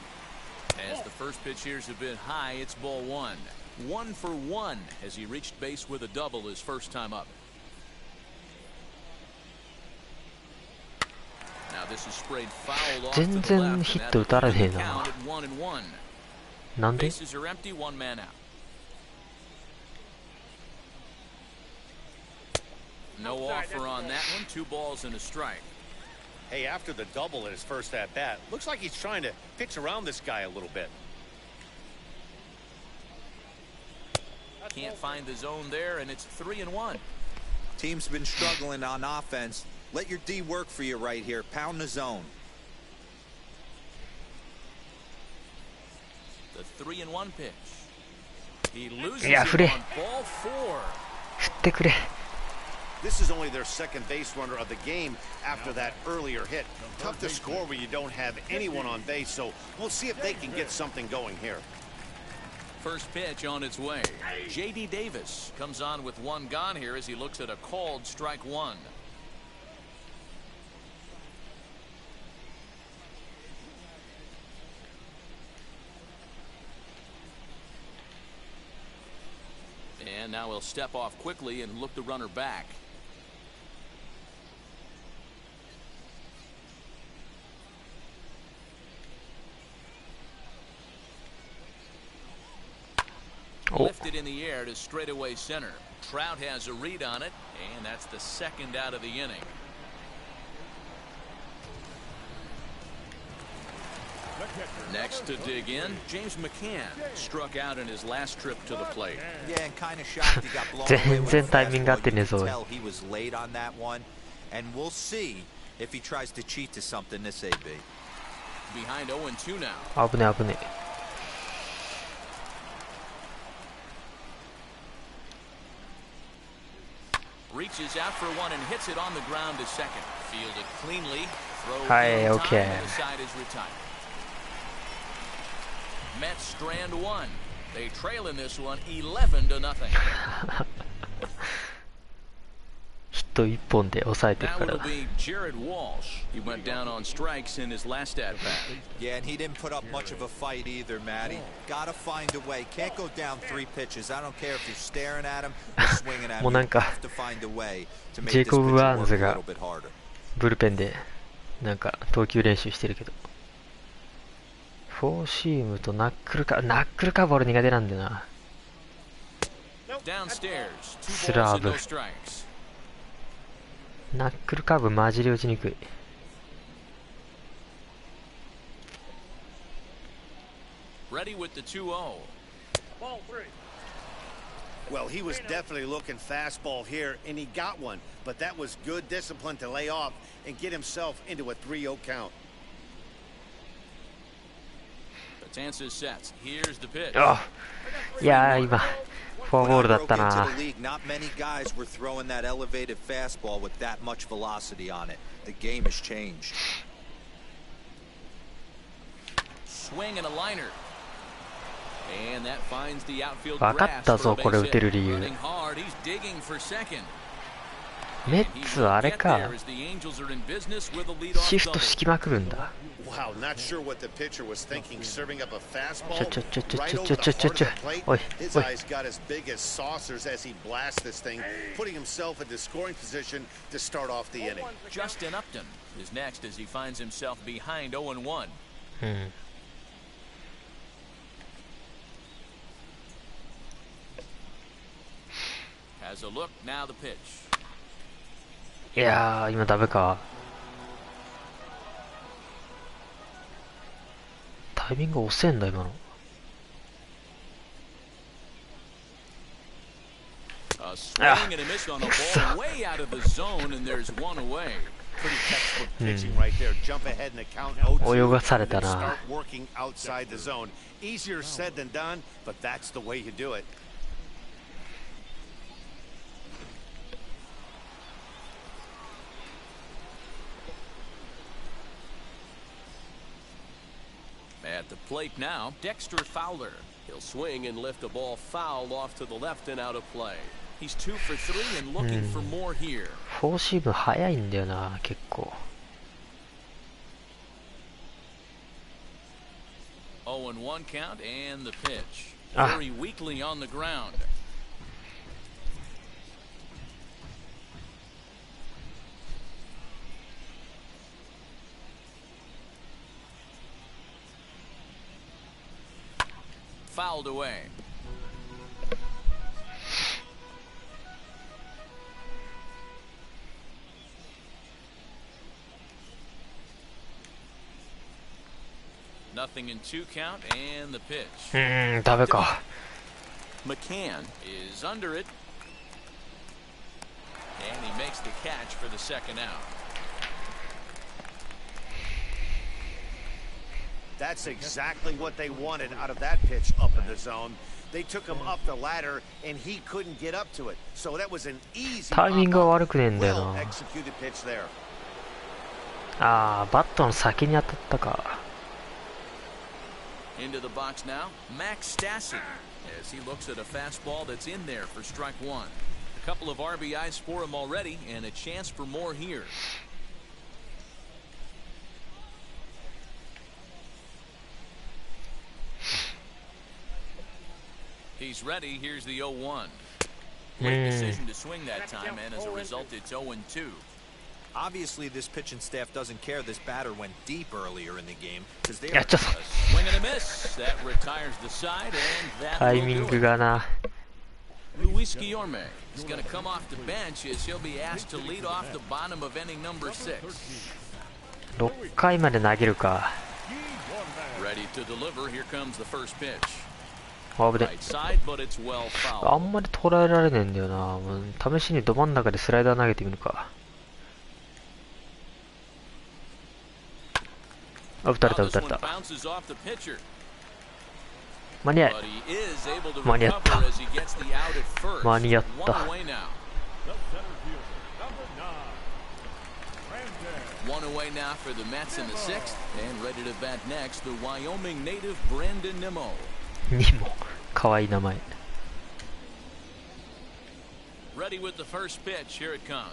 As the first pitch here's a bit high, it's ball one. 1 for 1 as he reached base with a double his first time up. Now this is sprayed foul off to the 全然 left, ヒ and ット打たれ that'll ねえ leave the な。 count at 1-1. なんで？ Bases are empty, one man out. No offer on that one. 2 balls and a strike. Hey, after the double in his first at-bat, looks like he's trying to pitch around this guy a little bit. Can't find the zone there, and it's 3-1. Team's been struggling on offense. Let your D work for you right here. Pound the zone. The 3-1 pitch. He loses いや、 it 振れ。 on ball 4. 振ってくれ。 This is only their second base runner of the game after that earlier hit. Tough to score when you don't have anyone on base, so we'll see if they can get something going here. First pitch on its way. J.D. Davis comes on with 1 gone here as he looks at a called strike 1. And now he'll step off quickly and look the runner back. Lifted in the air to straightaway center. Trout has a read on it, and that's the second out of the inning. Next to dig in, James McCann struck out in his last trip to the plate. Yeah, and kind of shocked he got blown away with the fastball. You can tell he was late on that one, and we'll see if he tries to cheat to something this AB. Behind 0-2 now. 危ね危ね。Reaches out for one and hits it on the ground to second. Fielded cleanly. Throw Hi, okay. the side is retired. Mets strand one. They trail in this one 11-0. ヒット1本で抑えてる Now から it'll be Jared Walsh. He went down on strikes in his last at bat. Yeah, and he didn't put up much of a fight either, Matty. Gotta find a way. Can't go down 3 pitches. I don't care if you're staring at him or swinging at him. もうなんか You have to find a way to make ジェ this イコブ・ pitcher バーン work ズ a が little bit harder. ブルペンでなんか投球練習してるけど、フォーシームとナックルカーブ俺苦手なんだよな。 Downstairs. ス 2 balls ラー and ブ no strikes. ナックルカーブマジで打ちにくい。 Ready with the 2-0. Ball 3. Well, he was definitely looking fastball here, and he got one. But that was good discipline to lay off and get himself into a 3-0 count. Batanzas sets. Here's the pitch. あ、いやー今フォアボールだったな。 Not many guys were throwing that elevated fastball with that much velocity on it. The game has changed. Swing and a liner. And that finds the outfield 分かったぞ grass これ for 打 a て base る hit. 理由。 Running hard, he's digging for second. メッツはあれ Get か there as the Angels are in business with a leadoff シフト double. 敷きまくるんだ。 Wow, not sure what the pitcher was thinking, serving up a fastball Ch- ch- ch- ch- right ch- over the ch- ch- heart of the ch- plate. Oi, His oi. eyes got as big as saucers as he blasts this thing, putting himself into scoring position to start off the inning. Justin Upton is next as he finds himself behind 0-1. うん。 Has a look, now the pitch. いやー今ダメか。タイミング遅いんだ今の。 A swing and a miss on the ball, way out of the zone, and there's one away. Pretty textbook pitching right there. Jump ahead in the count 0-2 泳がされた and な。 start working outside the zone. Easier said than done, but that's the way you do it. At the plate now, Dexter Fowler. He'll swing and lift a ball foul off to the left and out of play. He's 2 for 3 and looking for more here. フォーシーム早いんだよな結構。 0-1 count and the pitch. Ah. Very weakly on the ground. Fouled away. Nothing in 2 count and the pitch. ダメか。 McCann is under it. And he makes the catch for the second out. That's exactly what they wanted out of that pitch up in the zone. They took him up the ladder, and he couldn't get up to it. So that was an easy タイミングが悪くねえんだよ well な。 executed pitch there. あーバットの先に当たったか。 Into the box now, Max Stassi, as he looks at a fastball that's in there for strike 1. A couple of RBIs for him already, and a chance for more here. He's ready. Here's the 0-1. Late decision to swing that time, and as a result, it's 0-2. Obviously, this pitching staff doesn't care this batter went deep earlier in the game because they いやちょっ A swing and a miss. That retires the side, and と that タイ will ミン do グ it. がな。 Luis Guillorme is going to come off the bench as he'll be asked to lead off the bottom of inning number 6. 6回まで投げるか。Ready to deliver. Here comes the first pitch. あぶね Right side, but it's well あ fouled. んまり捉えられねえんだよな。もう試しにど真ん中でスライダー投げてみるか。あ、打たれた Now 打た this れ one た。 bounces off the pitcher. 間に合え But he is able to 間に合った recover as he gets the out at first. 間に合った One away now. The center fielder, number 9, Brandon. One away now for the Mets in the sixth, and ready to bat next, the Wyoming native Brandon Nimmo. にもかわいい名前。 Ready with the first pitch. Here it comes.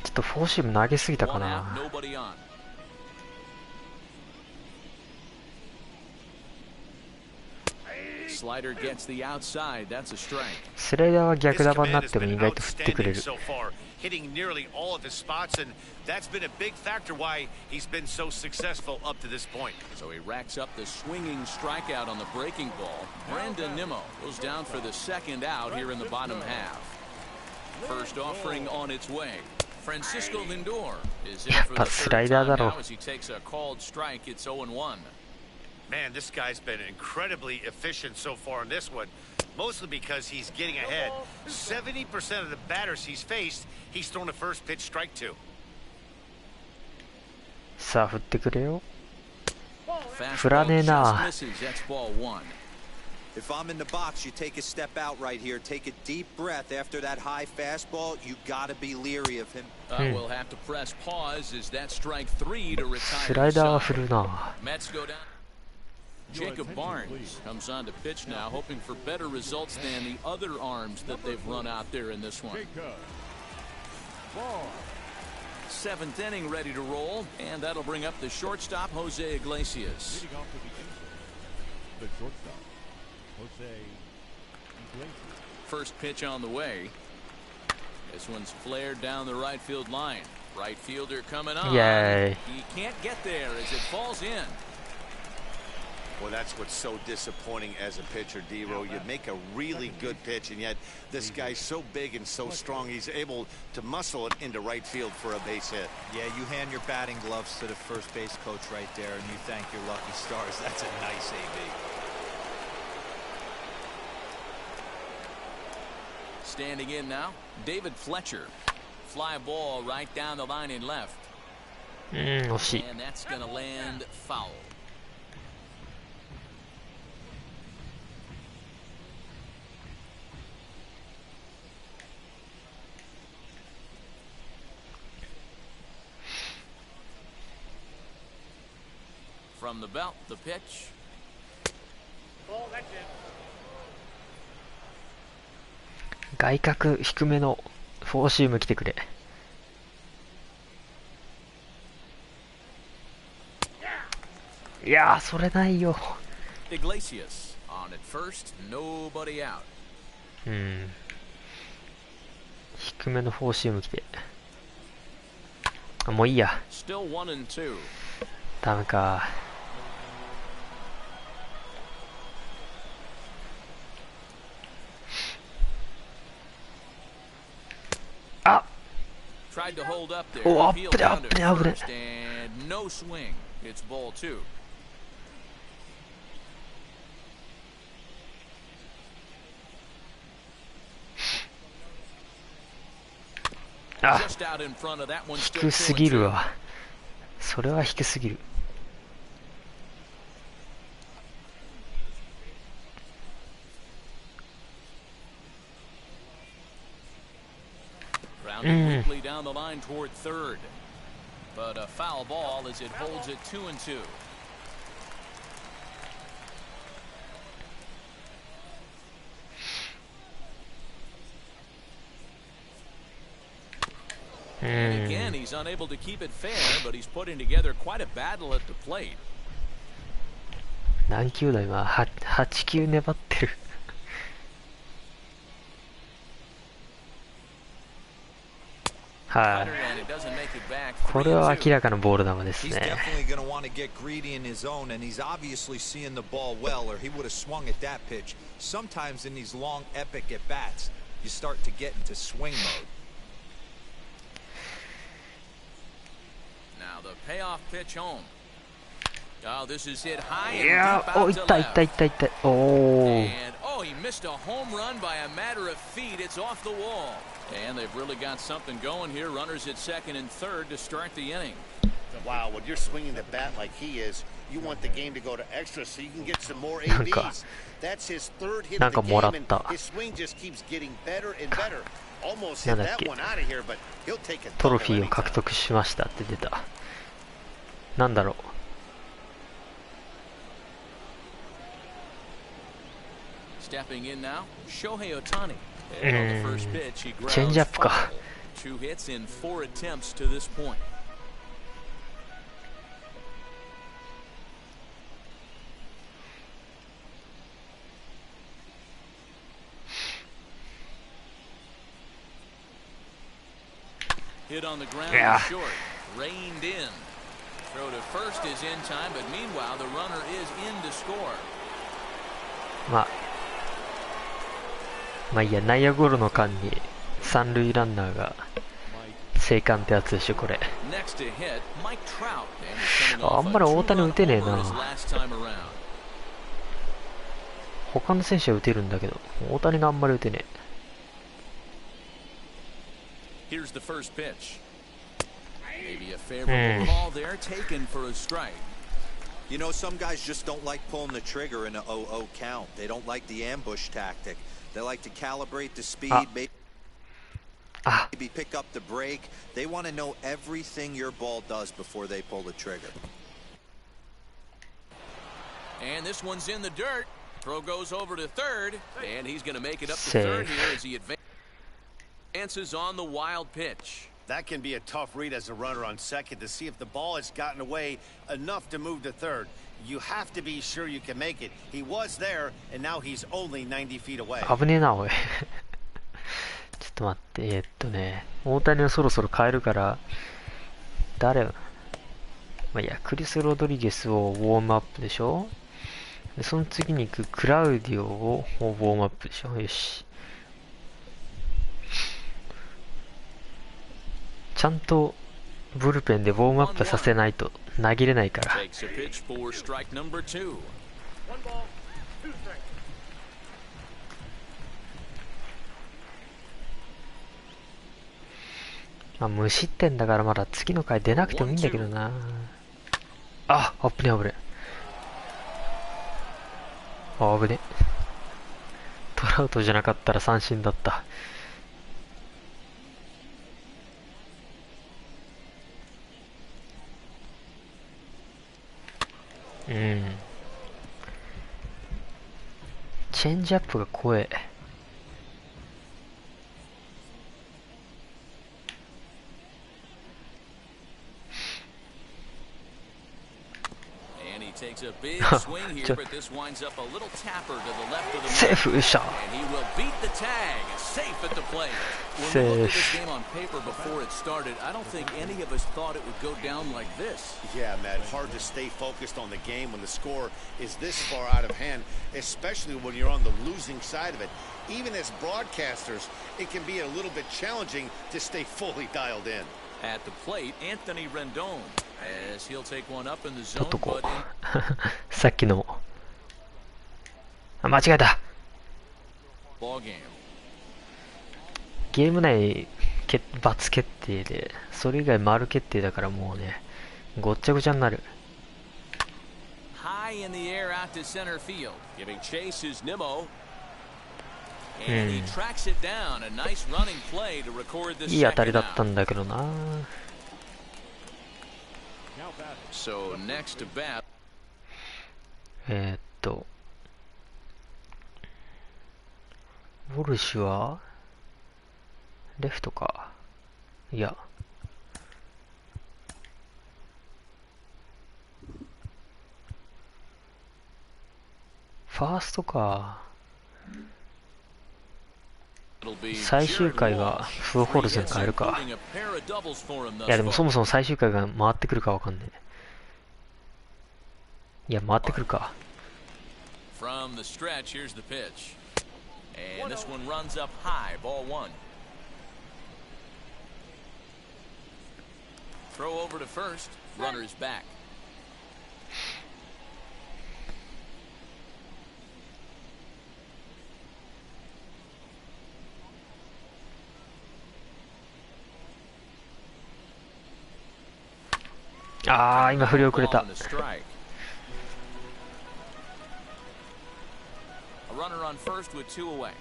ちょっとフォーシーム投げすぎたか One な。 out, nobody on. Slider gets the outside. That's a strike. スライダーは逆 His 球にな command っ has ても been 意外と振ってくれ outstanding る。 so far, hitting nearly all of his spots, and that's been a big factor why he's been so successful up to this point. So he racks up the swinging strikeout on the breaking ball. Brandon Nimmo goes down for the second out here in the bottom half. First offering on its way. Francisco Lindor is in for the third time now as he takes a called strike. It's 0-1. Man, this guy's been incredibly efficient so far in this one, mostly because he's getting ahead. 70% of the batters he's faced, he's thrown a first pitch strike to. さあ振ってくれよ。 Fastball 振らねえな。 just misses. That's ball one. If I'm in the box, you take a step out right here. Take a deep breath after that high fastball. You got to be leery of him. We'll have to press pause as that strike three to retire. スライダーは振るな。 Mets go down. Jacob Barnes comes on to pitch now, hoping for better results than the other arms that they've run out there in this one. Seventh inning ready to roll, and that'll bring up the shortstop, Jose Iglesias. Leading off for the Angels, the shortstop, Jose Iglesias. First pitch on the way. This one's flared down the right field line. Right fielder coming on. Yay. He can't get there as it falls in. Well, that's what's so disappointing as a pitcher, D-Row. You make a really good pitch, and yet this guy's so big and so strong, he's able to muscle it into right field for a base hit. Yeah, you hand your batting gloves to the first base coach right there, and you thank your lucky stars. That's a nice AB. Standing in now, David Fletcher. Fly ball right down the line in left. 惜しい。 And that's going to land foul. From the belt, the pitch.「外角低めのフォーシーム来てくれ」いやーそれないよ。 Iglesias on at first, nobody out. 低めのフォーシーム来て。あ、もういいや。 Still 1-2. ダメか。あ、 Tried to hold up there. お、 Appealed 危ね down to 危ね危ね。 first, and no swing. It's ball two. あ、 Just out in front of that one. Still 低すぎる 2-2. わ。それは低すぎる。Rounding quickly down the line toward third. But a foul ball as it holds it 2-2. And again, he's unable to keep it fair, but he's putting together quite a battle at the plate. 何球だ今、8球粘ってる。はい。これは明らかなボール球ですね。 He's definitely going to want to get greedy in his own, and he's obviously seeing the ball well, or he would have swung at that pitch. Sometimes in these long, epic at bats, you start to get into swing mode. Now the payoff pitch home. Oh, this is hit high and いや deep ー、お、 out い to ったいったい left. ったいった。おお。 And oh, he missed a home run by a matter of feet. It's off the wall. And they've really got something going here. Runners at second and third to start the inning. Wow, when you're swinging the bat like he is, you want the game to go to extra so you can get some more なんか ABs. That's his third hit な of んか the もら game, っ and た。 his swing just keeps getting better and better. Almost な hit んだっ that け。 one out of here, but he'll take a トロ double フィーを獲 anytime. 得しましたって出た。なんだろう。Stepping in now, Shohei And on the first pitch, he grounds チェンジアップか。 foul. 2 hits in 4 attempts to this point. Hit on the ground Yeah. short, reined in. Throw to first is in time, but meanwhile the runner is in to score. まあいいや、内野ゴロの間に三塁ランナーが生還ってやつでしょこれ。 Next to hit, Mike Trout. And he's coming あ off ん a まり大谷 2-run 打てねえ homer な。 his last time around. 他の選手は打てるんだけど、大谷があんまり打てね Here's the first pitch. Maybe a favorable call there, taken for a strike. You know, some guys just don't like pulling the trigger in a 0-0 count. They don't like the ambush tactic. They like to calibrate the speed, maybe pick up the brake. They want to know everything your ball does before they pull the trigger. And this one's in the dirt. Throw goes over to third, and he's going to make it up to third here as he advances on the wild pitch. That can be a tough read as a runner on second to see if the ball has gotten away enough to move to third. You have to be sure you can make it. He was there, and now he's only 90 feet away. 危ねえなおい。ちょっと待って、大谷をそろそろ変えるから、誰、まあいや、クリス・ロドリゲスをウォームアップでしょ。でその次に行くクラウディオをウォームアップでしょ。よし。ちゃんとブルペンでウォームアップさせないと投げれないから。Takes a pitch for strike number 2. まあ無失点だからまだ次の回出なくてもいいんだけどな。あ、危ね危ね。あ、危ね。トラウトじゃなかったら三振だった。うん。チェンジアップが怖え。Takes a big swing here, but this winds up a little tapper to the left of the セーフ、よっしゃ。 and he will beat the tag. Safe at the plate. When we looked at this game on paper before it started, I don't think any of us thought it would go down like this. Yeah, Matt, hard to stay focused on the game when the score is this far out of hand, especially when you're on the losing side of it. Even as broadcasters, it can be a little bit challenging to stay fully dialed in. At the plate, Anthony Rendon, as he'll take one up in the 取っ zone, とこ but う。さっきの。あ、間違えた。 ball game. ゲーム内×決定で、それ以外丸決定だからもうね、ごっちゃごちゃになる。 High in the air out to center field. Giving chase is Nimmo. And he tracks it down. A nice running play to record the いい当たり second だった out. んだけどな。 So next to bat. ウォルシュはレフトか。いや。ファーストか。最終回がフーホルズに変えるか。いやでもそもそも最終回が回ってくるかわかんねえ。いや回ってくるか。 From the stretch, here's the pitch. And this one runs up high, ball 1. Throw over to first. Runner's back.ああ、今振り遅れた。Runner on first with two away.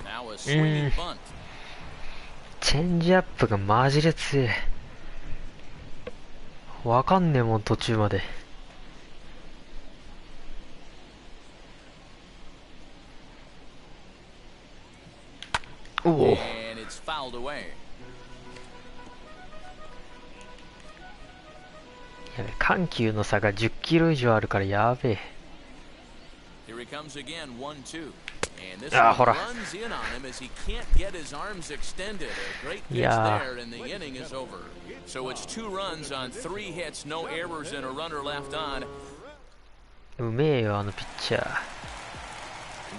Now a swinging bunt. チェンジアップがマジで強い。わかんねえもん途中まで。おお。And it's fouled away. やべ、緩急の差が10キロ以上あるからやべえ。Here he comes again, 1-2. And this あ、ほ one ら。 runs in on him as he can't get his arms extended. A great pitch there, and the inning is over. So it's 2 runs on 3 hits, no errors, and a runner left on. うめえよあのピッチャー。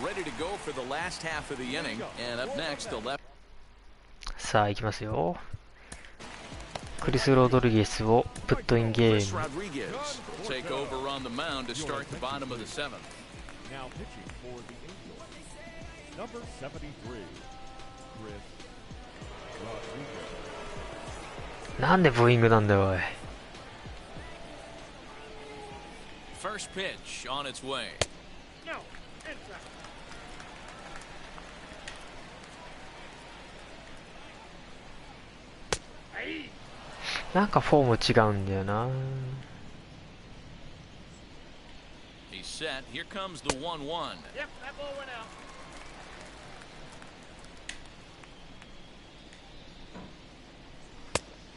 Ready to go for the last half of the inning, and up next, the left. さあ行きますよ。クリス・ロドリゲスをプットインゲーム。 Rodriguez take over on the mound to start the bottom of the 7th. Now pitching for the Angels, number 73, Chris Rodriguez. なんでブーイングなんだよおい。 First pitch on its way. No, なんかフォーム違うんだよな。 He's set. Here comes the 1-1. Yep, that ball went out.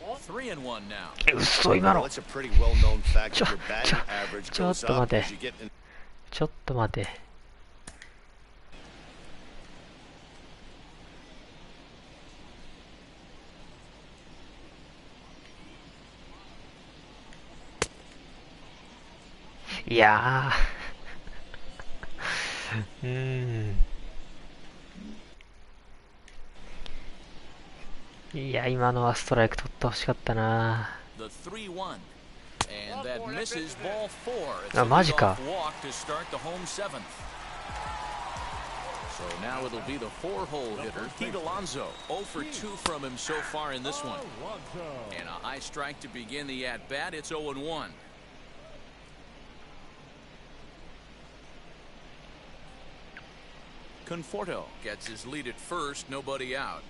Ball 3-1 now. 嘘今の。 It's a pretty well-known fact that your batting average ちょっ goes と up 待て as you get in. ちょっと待て。いやーいや今のはストライク取ってほしかったな。 The 3-1. And that misses ball 4. It's あ、 a マジか。 leadoff walk to start the home 7th. So now it'll be the 4-hole hitter, Pete Alonso. 0 for 2 from him so far in this one. And a high strike to begin the at-bat. It's 0-1. Conforto gets his lead at first, nobody out.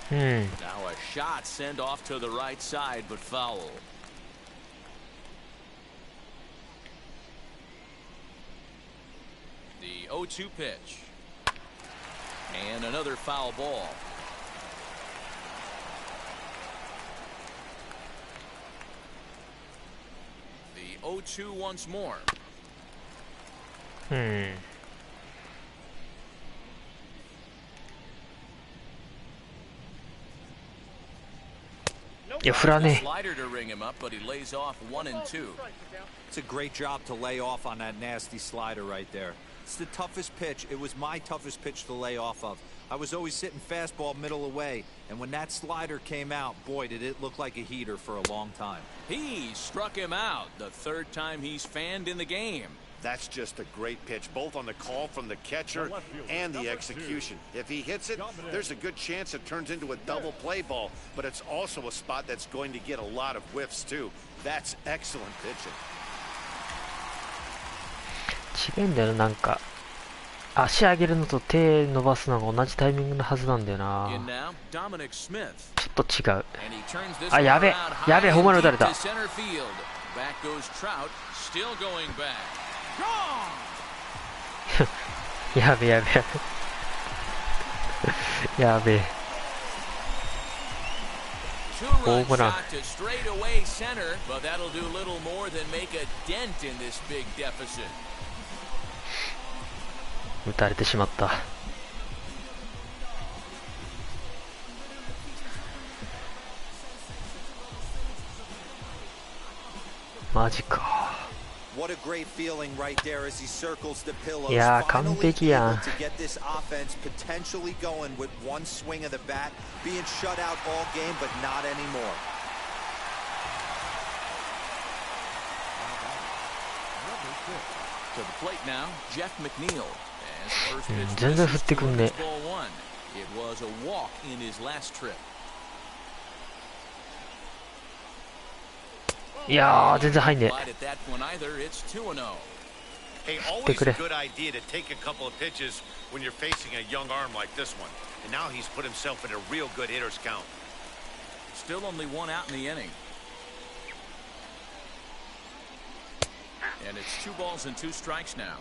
Now a shot sent off to the right side, but foul. The 0-2 pitch. And another foul ball. The 0-2 once more. Yeah, Frane. Slider to ring him up, but he lays off 1 and 2. It's a great job to lay off on that nasty slider right there. It's the toughest pitch. It was my toughest pitch to lay off of. I was always sitting fastball middle away, and when that slider came out, boy, did it look like a heater for a long time. He struck him out the 3rd time he's fanned in the game. That's just a great pitch, both on the call from the catcher and the execution. If he hits it, there's a good chance it turns into a double play ball, but it's also a spot that's going to get a lot of whiffs too. That's excellent pitching. 違うんだよな、なんか足上げるのと手伸ばすのが同じタイミングのはずなんだよな。 In now, Dominic Smith. ちょっと違う。 And he turns this あ、やべえ、 one around やべえ、 high ホームラン打た and れ deep た。 to center field. Back goes Trout, still going back. やべえやべえやべえ。 Two-run Home run. shot to straightaway center, but that'll do little more than make a dent in this big deficit. 打たれてしまった。マジか。What a great feeling right there as he circles the pillows. いやー、完璧やん。 To get this offense potentially going with one swing of the bat, being shut out all game, but not anymore. To the plate now, Jeff McNeil. As the first pitch 全然振ってくんね。 ball one. It was a walk in his last trip. いやー、全然入んね At that point either, it's 2-0. Hey, always a good idea to take a couple of pitches when you're facing a young arm like this one. And now he's put himself in a real good hitter's count. Still only one out in the inning. And it's 2 balls and 2 strikes now.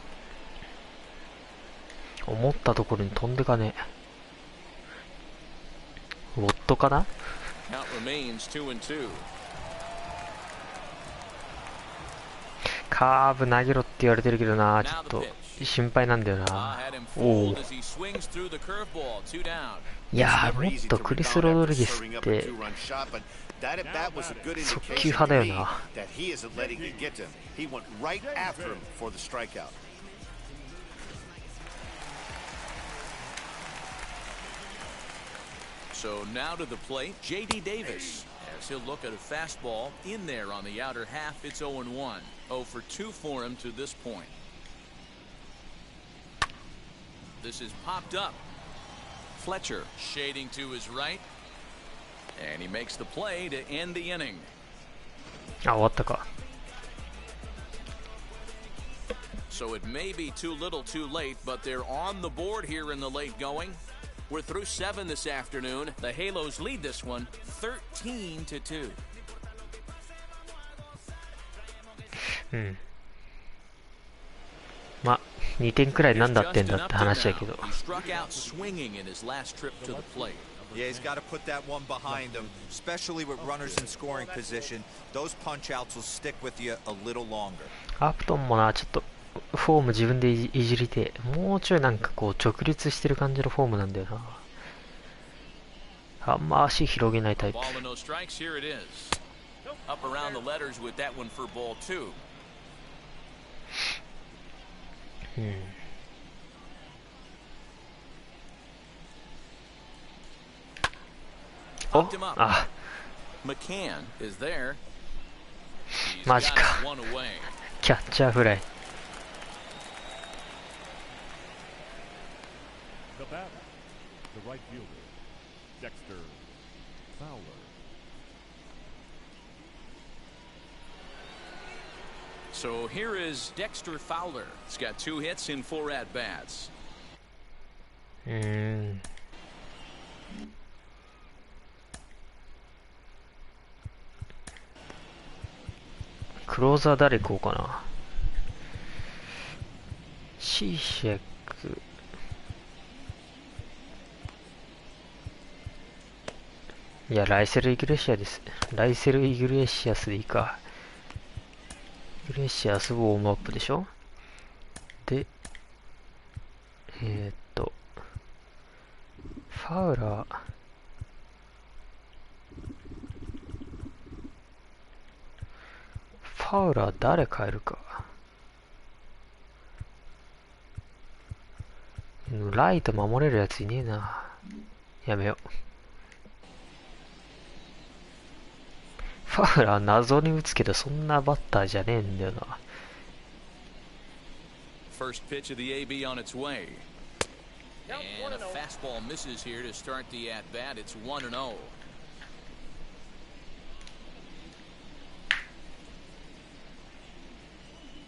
思ったところに飛んでかねえ。ウォットかな。 Count remains 2-2. カーブ投げろって言われてるけどな、ちょっと心配なんだよな。おお。いやー、もっとクリス・ロドリゲスって速球派だよな。So now to the plate, J.D. Davis. As he'll look at a fastball in there on the outer half, it's 0-1. 0 for 2 for him to this point. This is popped up. Fletcher shading to his right. And he makes the play to end the inning. あ、終わったか。 So it may be too little too late, but they're on the board here in the late going. We're through 7 this afternoon. The Halos lead this one 13-2. うん。まあ、2点くらいなんだってんだって話やけど。 He struck out swinging in his last trip to the plate. Yeah, he's got to put that one behind him, especially with runners in scoring position. Those punch outs will stick with you a little longer. アプトンもな、ちょっとフォーム自分でいじりて、もうちょいなんかこう直立してる感じのフォームなんだよな。あんま足広げないタイプ。 Ball and no strikes. Here it is. Up around the letters with that one for ball 2. うん。お、あ、 McCann is there. マジか。キャッチャーフライ。 The batter, the right fielder, Dexter Fowler. So here is Dexter Fowler. He's got 2 hits in 4 at-bats. クローザー誰行こうかな。シーシェク。いや、ライセル・イグレシアです。ライセル・イグレシアスでいいか。イグレシアスウォームアップでしょ。で、ファウラー。ファウラー誰変えるか。ライト守れるやついねえな。やめよう。ファウラー謎に打つけどそんなバッターじゃねえんだよな。First pitch of the AB on its way. And a fastball misses here to start the at-bat. It's 1-0.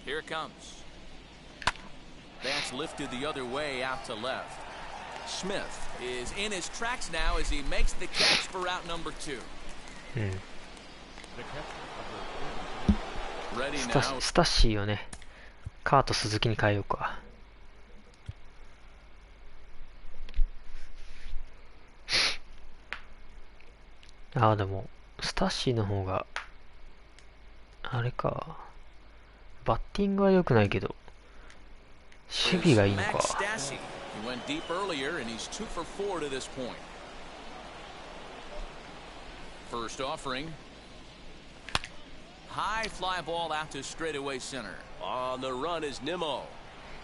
Here it comes. That's lifted the other way out to left. Smith is in his tracks now as he makes the catch for out number 2. Ready now. スタッシーをね、カート鈴木に変えようか。ああ、でもスタッシーの方があれか。バッティングは良くないけど守備がいいのか。He went deep earlier and he's 2 for 4 to this point. First offering. High fly ball out to straightaway center. On the run is Nimmo.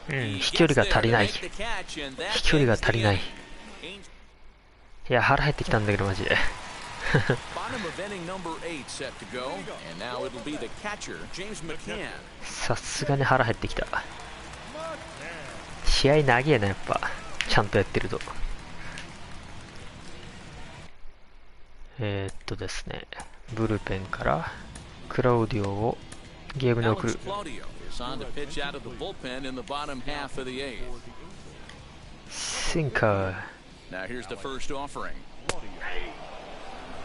飛距離が足りない。飛距離が足りない。いや、腹減ってきたんだけど、マジで。さすがに腹減ってきた。試合長えな、やっぱ。ちゃんとやってると。ですね、ブルペンからクラウディオをゲームに送る。シンカー。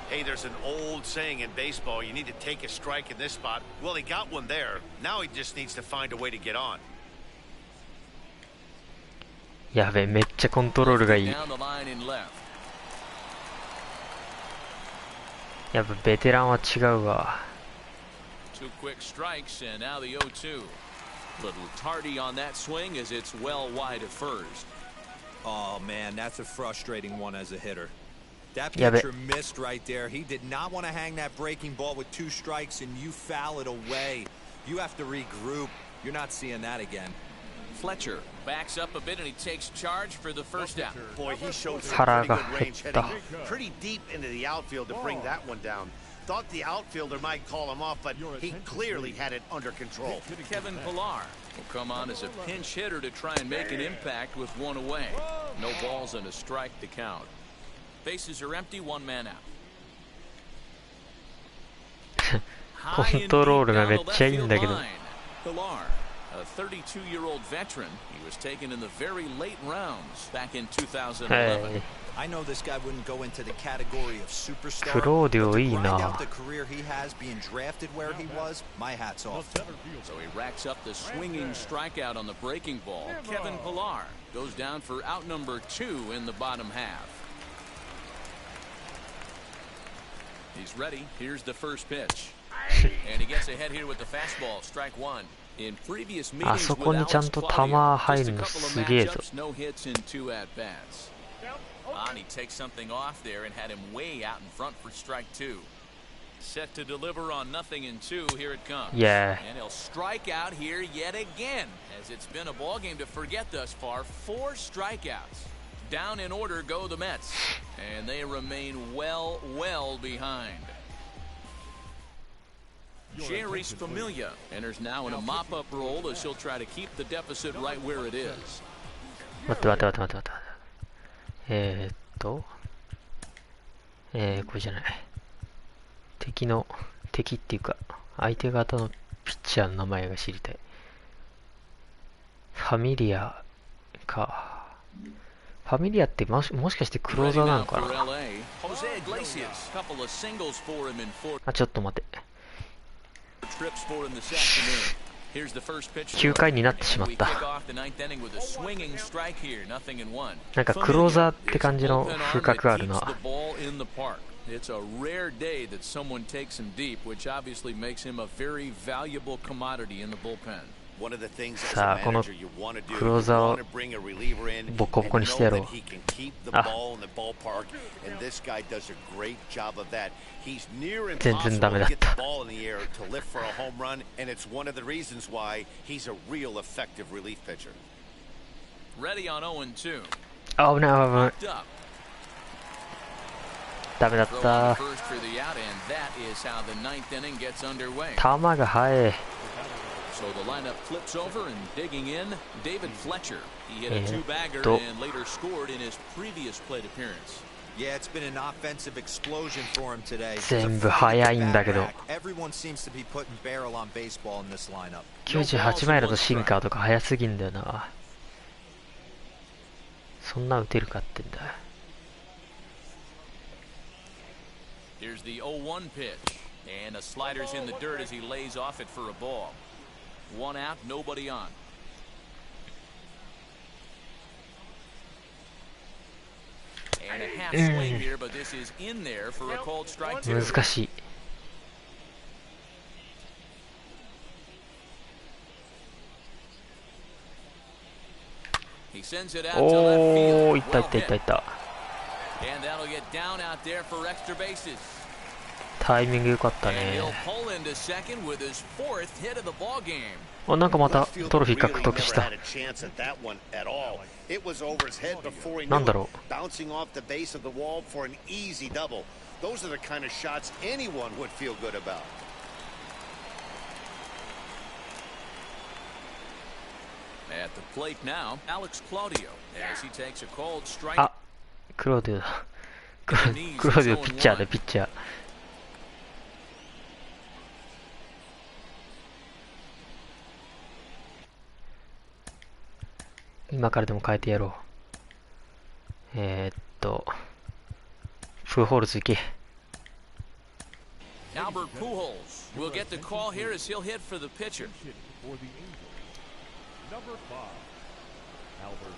Hey, there's an old saying in baseball, you need to take a strike in this spot. Well, he got one there. Now he just needs to find a way to get on. やべえ、めっちゃコントロールがいい。やっぱベテランは違うわ。Two quick strikes and now the 0-2. Little tardy on that swing as it's well wide at first. Oh man, that's a frustrating one as a hitter. That pitcher missed right there. He did not want to hang that breaking ball with 2 strikes and you foul it away. You have to regroup. You're not seeing that again. Fletcher backs up a bit and he takes charge for the first out. Boy, he showed some pretty good range heading pretty deep into the outfield to bring that one down. Thought the outfielder might call him off, but he clearly had it under control. Kevin Pillar will come on as a pinch hitter to try and make an impact with 1 away. No balls and a strike to count. Bases are empty, 1 man out. コントロールがめっちゃいいんだけど。Pillar, a 32-year-old veteran, he was taken in the very late rounds back in 2011. I know this guy wouldn't go into the category of superstar. クローディオいいな。 The career he has being drafted where he was, my hat's off. So he racks up the swinging strikeout on the breaking ball. Kevin Pillar goes down for out number 2 in the bottom half. He's ready. Here's the first pitch. And he gets ahead here with the fastball, strike 1. In previous meetings あそこにちゃんと球入るのすげえぞ。 no hits in 2 at-bats. And he takes something off there and had him way out in front for strike 2. Set to deliver on 0-2. Here it comes. Yeah. And he'll strike out here yet again, as it's been a ball game to forget thus far. 4 strikeouts. Down in order go the Mets, and they remain well behind. Jerry's Familia enters now in a mop-up role as he'll try to keep the deficit right where it is. 待って。これじゃない。敵っていうか、相手方のピッチャーの名前が知りたい。ファミリアか。ファミリアってもしかしてクローザーなのかな。あ、ちょっと待って。9回になってしまった。なんかクローザーって感じの風格があるな。It's a rare day that someone takes him deep, which obviously makes him a very valuable commodity in the bullpen. さあ、このクローザーをボコボコにしてやろう。あ、全然ダメだった。あ、危ない。ダメだった。球が速い。So the lineup flips over and digging in, David Fletcher. He hit a 2-bagger and later scored in his previous plate appearance. Yeah, it's been an offensive explosion for him today. 全部速いんだけど。Everyone seems to be putting barrel on baseball in this lineup. 98マイルのシンカーとか速すぎんだよな。そんな打てるかってんだ。Here's the 0-1 pitch, and a slider's in the dirt as he lays off it for a ball. 1 out, nobody on. And a half swing here, but this is in there for a called strike 2. 難しい。He sends it out to left field. おー、いった。And that'll get down out there for extra bases. 球タイミング良かったね。あ、なんかまたトロフィー獲得した。なんだろう。あ、クローディオだ。クローディオピッチャーでピッチャー。今からでも変えてやろう。プーホールズ行け。Albert Pujols will get the call here as he'll hit for the pitcher. For the Angels, number 5, Albert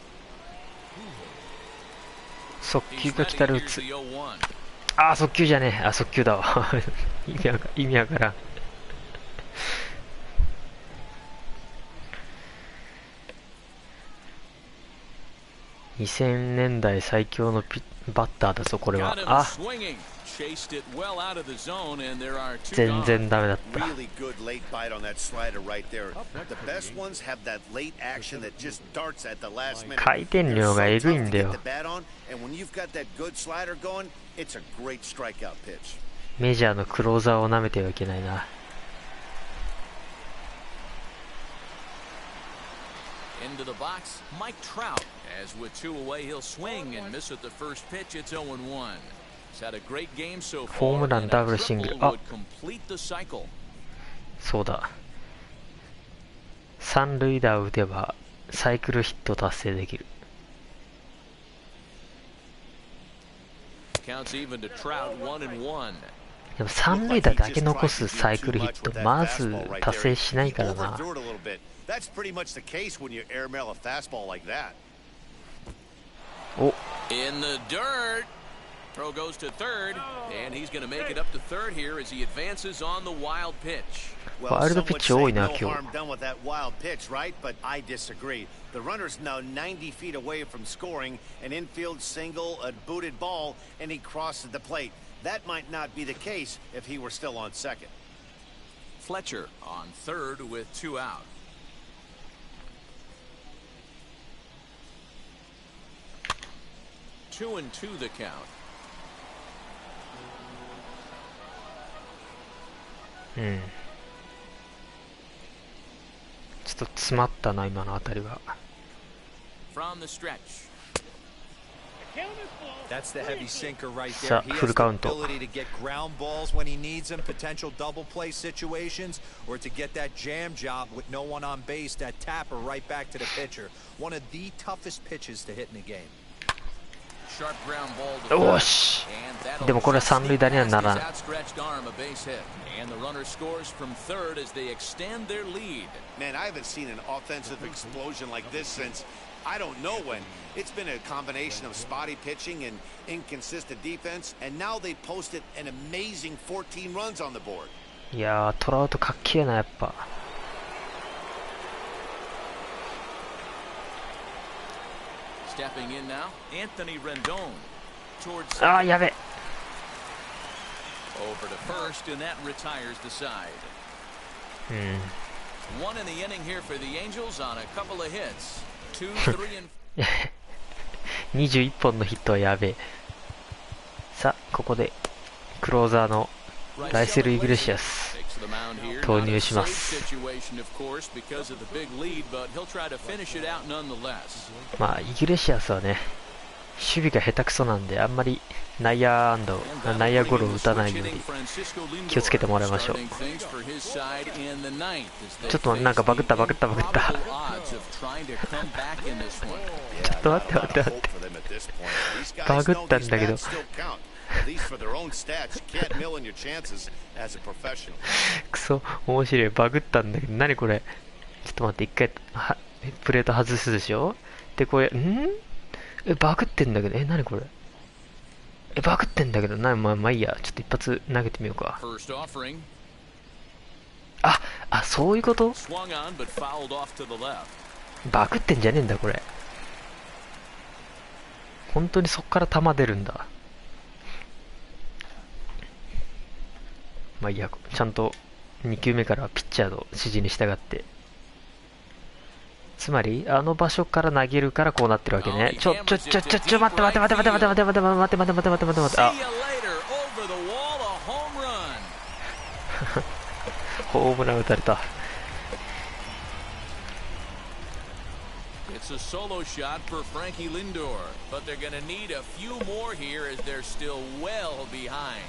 Pujols. 速球が来たら打つ。ああ、速球じゃねえ。あ、速球だわ。意味わからん。2000年代最強のバッターだぞ、これは。あ、全然ダメだった。回転量がえぐいんだよ。メジャーのクローザーを舐めてはいけないな。Into the box, Mike Trout. As with 2 away, he'll swing and miss at the first pitch. It's 0-1. He's had a great game so far. ホームラン、ダブル、シングル。あ、そうだ。三塁打を打てばサイクルヒット達成できる。でも三塁打だけ残すサイクルヒットまず達成しないからな。That's pretty much the case when you airmail a fastball like that. Oh. In the dirt. Throw goes to third, and he's going to make it up to third here as he advances on the wild pitch. Well, some would say no harm done with that wild pitch, right? But I disagree. The runner's now 90 feet away from scoring an infield single, a booted ball, and he crosses the plate. That might not be the case if he were still on second. Fletcher on third with 2 out. 2-2 the count. うん。ちょっと詰まったな今のあたりは。From the stretch. That's the heavy sinker right there. さあ、 He フル has カ the ウント。 ability to get ground balls when he needs them, potential double play situations, or to get that jam job with no one on base, that tapper right back to the pitcher. One of the toughest pitches to hit in the game. よし。でもこれは三塁打にはならん。Man, I haven't seen an offensive explosion like this since I don't know when. It's been a combination of spotty pitching and inconsistent defense, and now they posted an amazing 14 runs on the board. いやー、トラウトかっけえなやっぱ。Stepping in now, Anthony Rendon towards あーやべ。 over to first, and that retires the side. うん。 One in the inning here for the Angels on a couple of hits. 2, 3, and 21本のヒットはやべえ。さあここでクローザーのライセル・イグレシアス投入します。まあイグレシアスはね守備が下手くそなんであんまり内野ゴロを打たないように気をつけてもらいましょう。ちょっとなんかバグったちょっと待ってバグったんだけどくそ面白い。バグったんだけど何これ。ちょっと待って、一回プレート外すでしょ。でこれバグってんだけど何これ。バグってんだけどまあいいや。ちょっと一発投げてみようか。あそういうこと。バグってんじゃねえんだこれ。本当にそっから球出るんだ。まあいいや、ちゃんと2球目からピッチャーの指示に従って。つまり、あの場所から投げるからこうなってるわけね。待って、待って、待って、待って、待って、待って、待って、待って、待って、待って、待って、待って、待って、待って、あ、ホームラン打たれた。It's a solo shot for Frankie Lindor, but they're going to need a few more here as they're still well behind.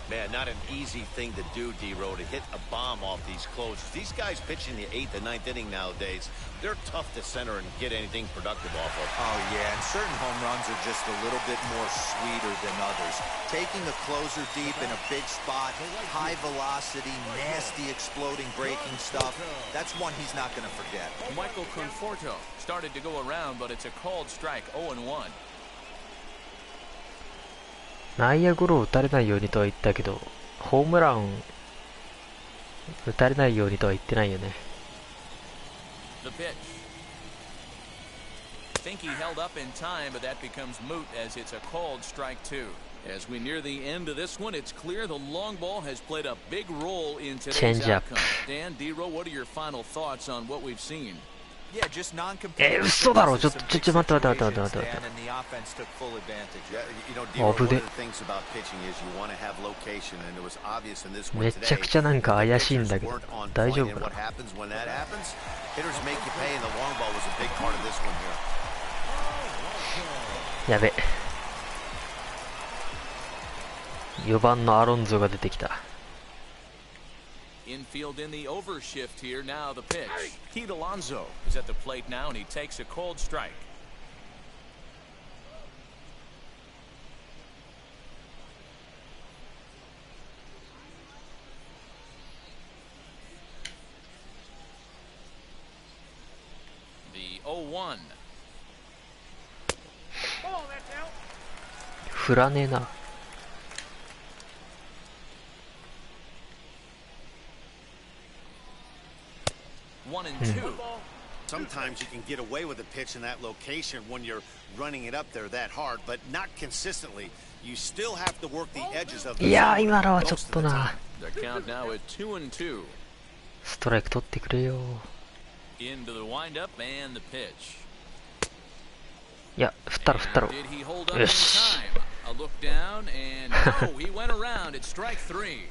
Man, not an easy thing to do, D-Row, to hit a bomb off these closers. These guys pitching the 8th and 9th inning nowadays, they're tough to center and get anything productive off of. Oh, yeah, and certain home runs are just a little bit more sweeter than others. Taking a closer deep in a big spot, high velocity, nasty exploding breaking stuff, that's one he's not going to forget. Michael Conforto started to go around, but it's a called strike, 0-1. 内野ゴロを打たれないようにとは言ったけど、ホームラン打たれないようにとは言ってないよね。The pitch. Think he held up in time, but that becomes moot as it's a called strike 2. As we near the end of this one, it's clear the long ball has played a big role in today's outcome. Dan, D-Row, what are your final thoughts on what we've seen? 嘘だろ、ちょっと待って待って待って待って待って。危ね。めちゃくちゃなんか怪しいんだけど、大丈夫かな。やべ。4番のアロンゾが出てきた。Infield in the overshift here. Now the pitch. Pete Alonso is at the plate now, and he takes a cold strike. The 0-1. 振らねえな。1 and 2. Sometimes you can get away with a pitch in that location when you're running it up there that hard, but not consistently. You still have to work the edges of the いや、今のはちょっとな。The count now at 2 and 2. ストライク取ってくれよ。Into the windup and the pitch. いや、振ったろ振ったろ。よし。A look down and no, he went around at strike 3.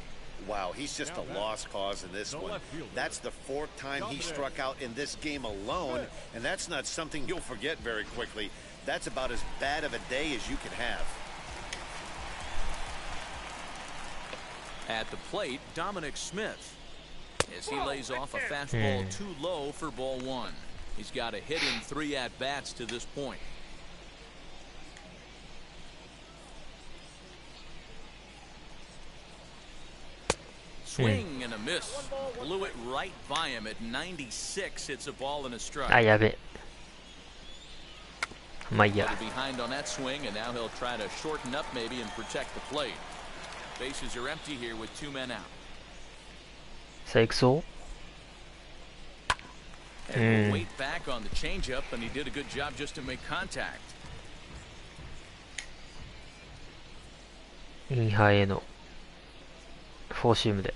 Wow, he's just a lost cause in this one. That's the 4th time he struck out in this game alone, and that's not something you'll forget very quickly. That's about as bad of a day as you can have. At the plate, Dominic Smith, as he lays off a fastball too low for ball 1. He's got a hit in 3 at-bats to this point. Swing and a miss. Blew it right by him at 96. It's a ball and a strike. あ、やべ。まあいいや。Behind on that swing, and now he'll try to shorten up maybe and protect the plate. Bases are empty here with 2 men out. さあ行くぞ。And we'll wait back on the changeup, and he did a good job just to make contact. インハイへのフォーシームで。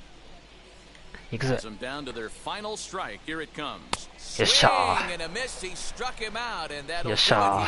行くぜ。よっしゃー。よっしゃー。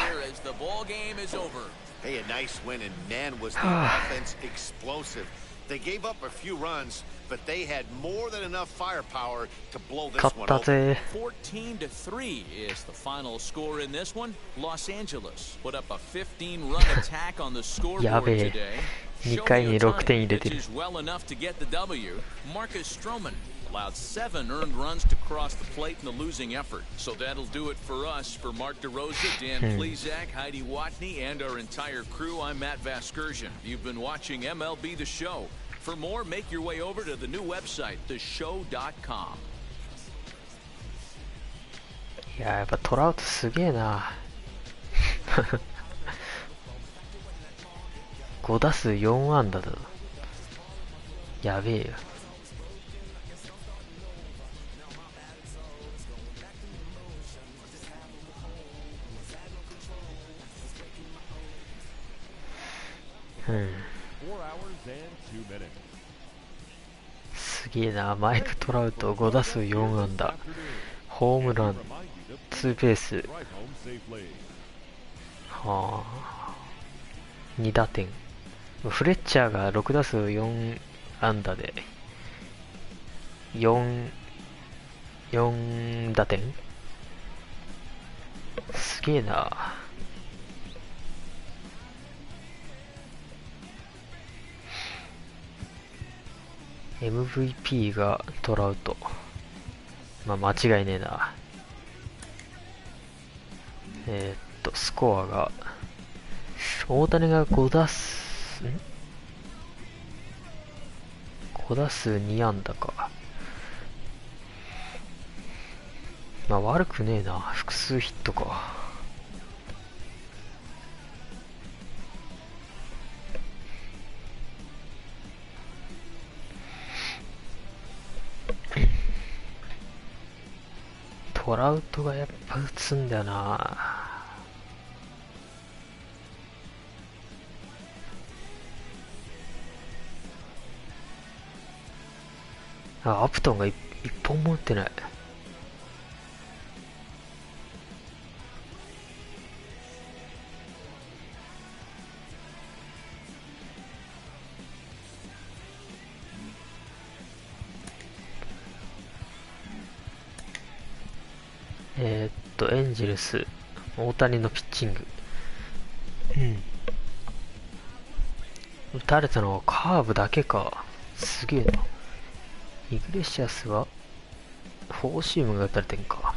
Hey, a nice win, and man, was the offense explosive. They gave up a few runs, but they had more than enough firepower to blow this one open. 14-3 is the final score in this one. Los Angeles put up a 15-run attack on the scoreboard today. 2回に6点入れてる。Well enough to get the W. Marcus Stroman allowed 7 earned runs to cross the plate in the losing effort. So that'll do it for us. For Mark DeRosa, Dan Plezak, Heidi Watney, and our entire crew, I'm Matt Vasgersian. You've been watching MLB The Show. For more, make your way over to the new website, theshow.com. いや、やっぱトラウトすげえな。5打数4安打だ。やべえよ。4 hours and 2 minutes. すげえな。マイク・トラウト5打数4安打、ホームラン、ツーベース、はあ、2打点。フレッチャーが6打数4安打で4打点、すげえな。MVP がトラウト。まあ間違いねえな。スコアが、大谷が5打数2安打か。まあ悪くねえな。複数ヒットか。トラウトがやっぱ打つんだよな。アプトンが一本も打ってない。エンジェルス、大谷のピッチング。打たれたのはカーブだけか。すげえな。イグレシアスはフォーシームが打たれてんか。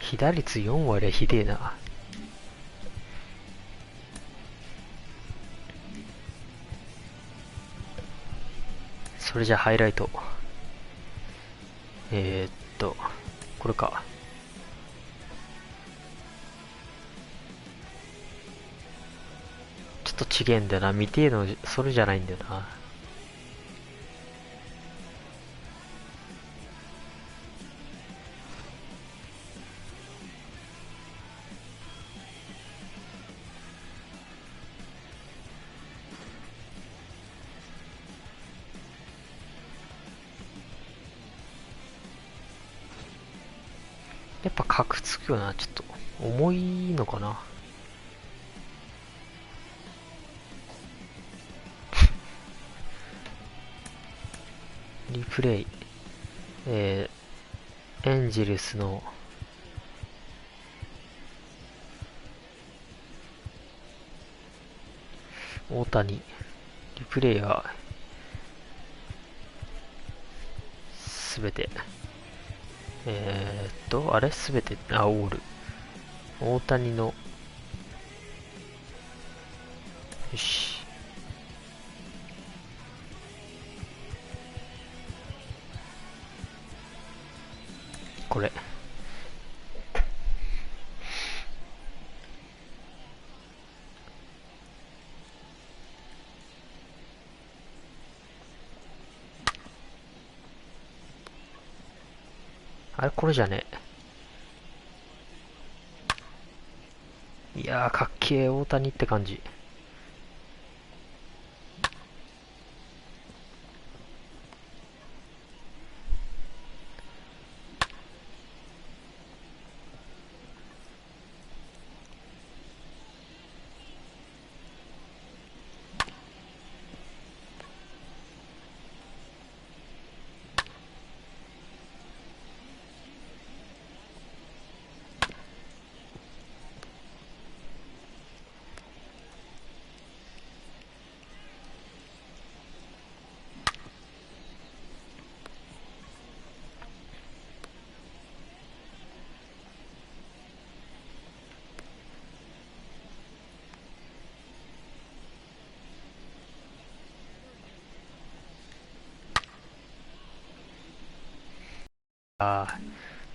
被打率4割はひでえな。それじゃハイライト。これか。ちょっとちげえんだよな。見てえのそれじゃないんだよな。やっぱ角つくよな。ちょっと重いのかな。リプレイ、エンジェルスの大谷、リプレイはすべて、あれすべて、オール。大谷の、よし。これ。あれこれじゃねえ。いやー、かっけえ、大谷って感じ。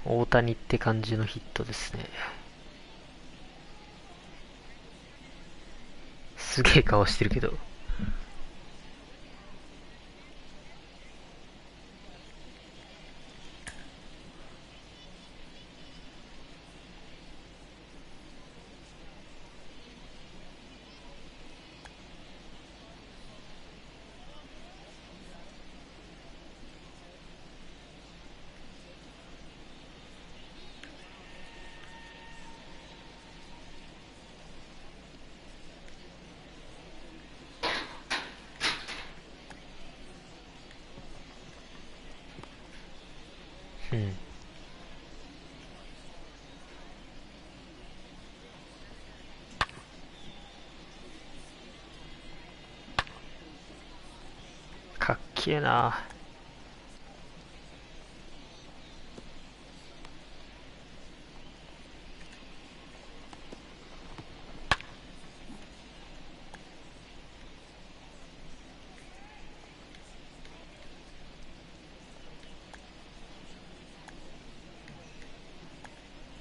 大谷って感じのヒットですね。すげえ顔してるけど。けえな。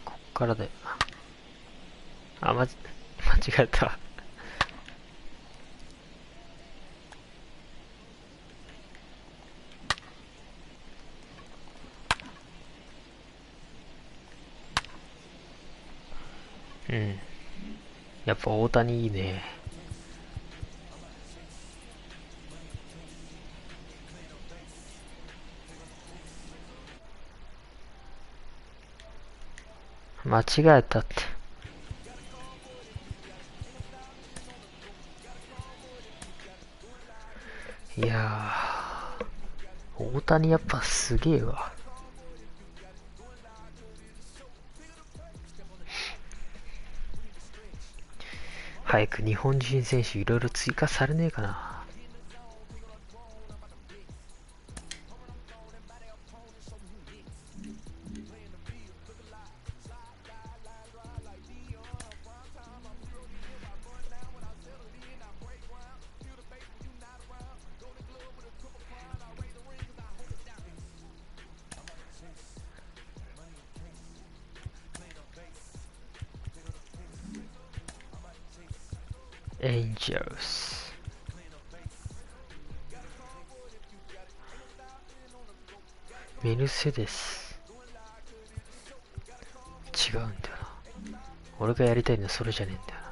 こっからだよな。あ、間違えた。うん。やっぱ大谷いいね。間違えたって。いやー、大谷やっぱすげえわ。早く日本人選手いろいろ追加されねえかな。エンジェルス。メルセデス。違うんだよな。俺がやりたいのはそれじゃねえんだよな。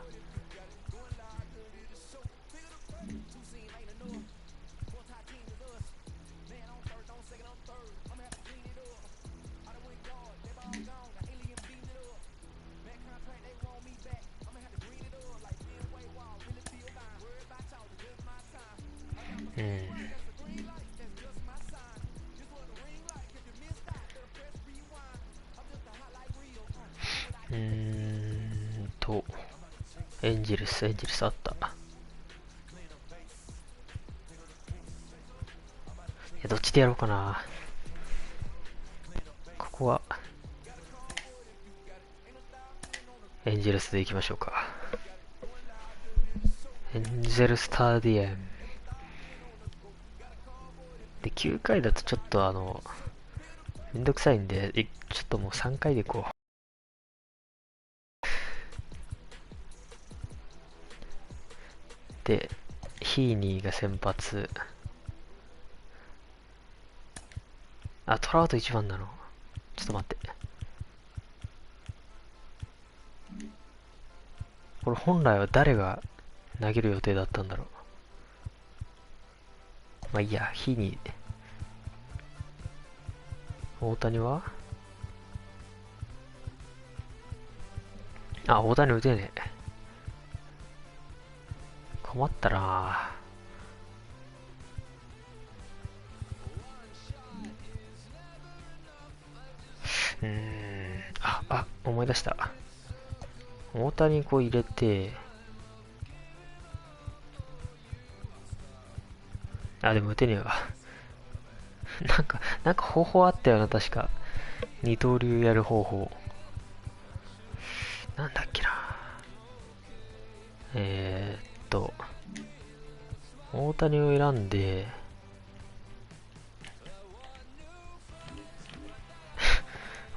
エンジェルスあった。いや、どっちでやろうかな。ここはエンジェルスでいきましょうか。エンジェルスタディエムで、9回だとちょっとめんどくさいんで、ちょっともう3回でいこう。で、ヒーニーが先発。あ、トラウト1番なの。ちょっと待って。これ本来は誰が投げる予定だったんだろう。まあいいや、ヒーニー。大谷はあ、大谷打てねえ。困ったなぁ。思い出した。大谷こう入れて、あ、でも打てねえわ。なんか方法あったよな、確か。二刀流やる方法。なんだっけな。大谷を選んで、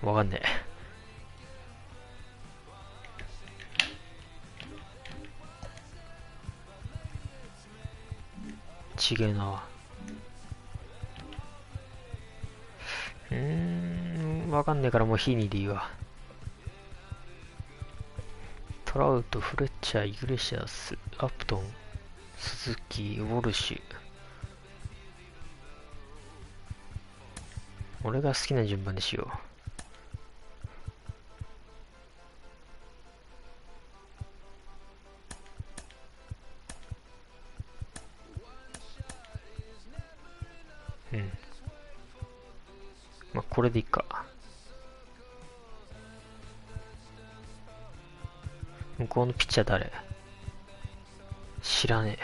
わかんねえ。ちげえな。わかんねえからもうヒーニーでいいわ。トラウト、フレッチャー、イグレシアス、アップトン、鈴木、ウォルシュ。俺が好きな順番にしよう。まあ、これでいいか。向こうのピッチャー誰？知らね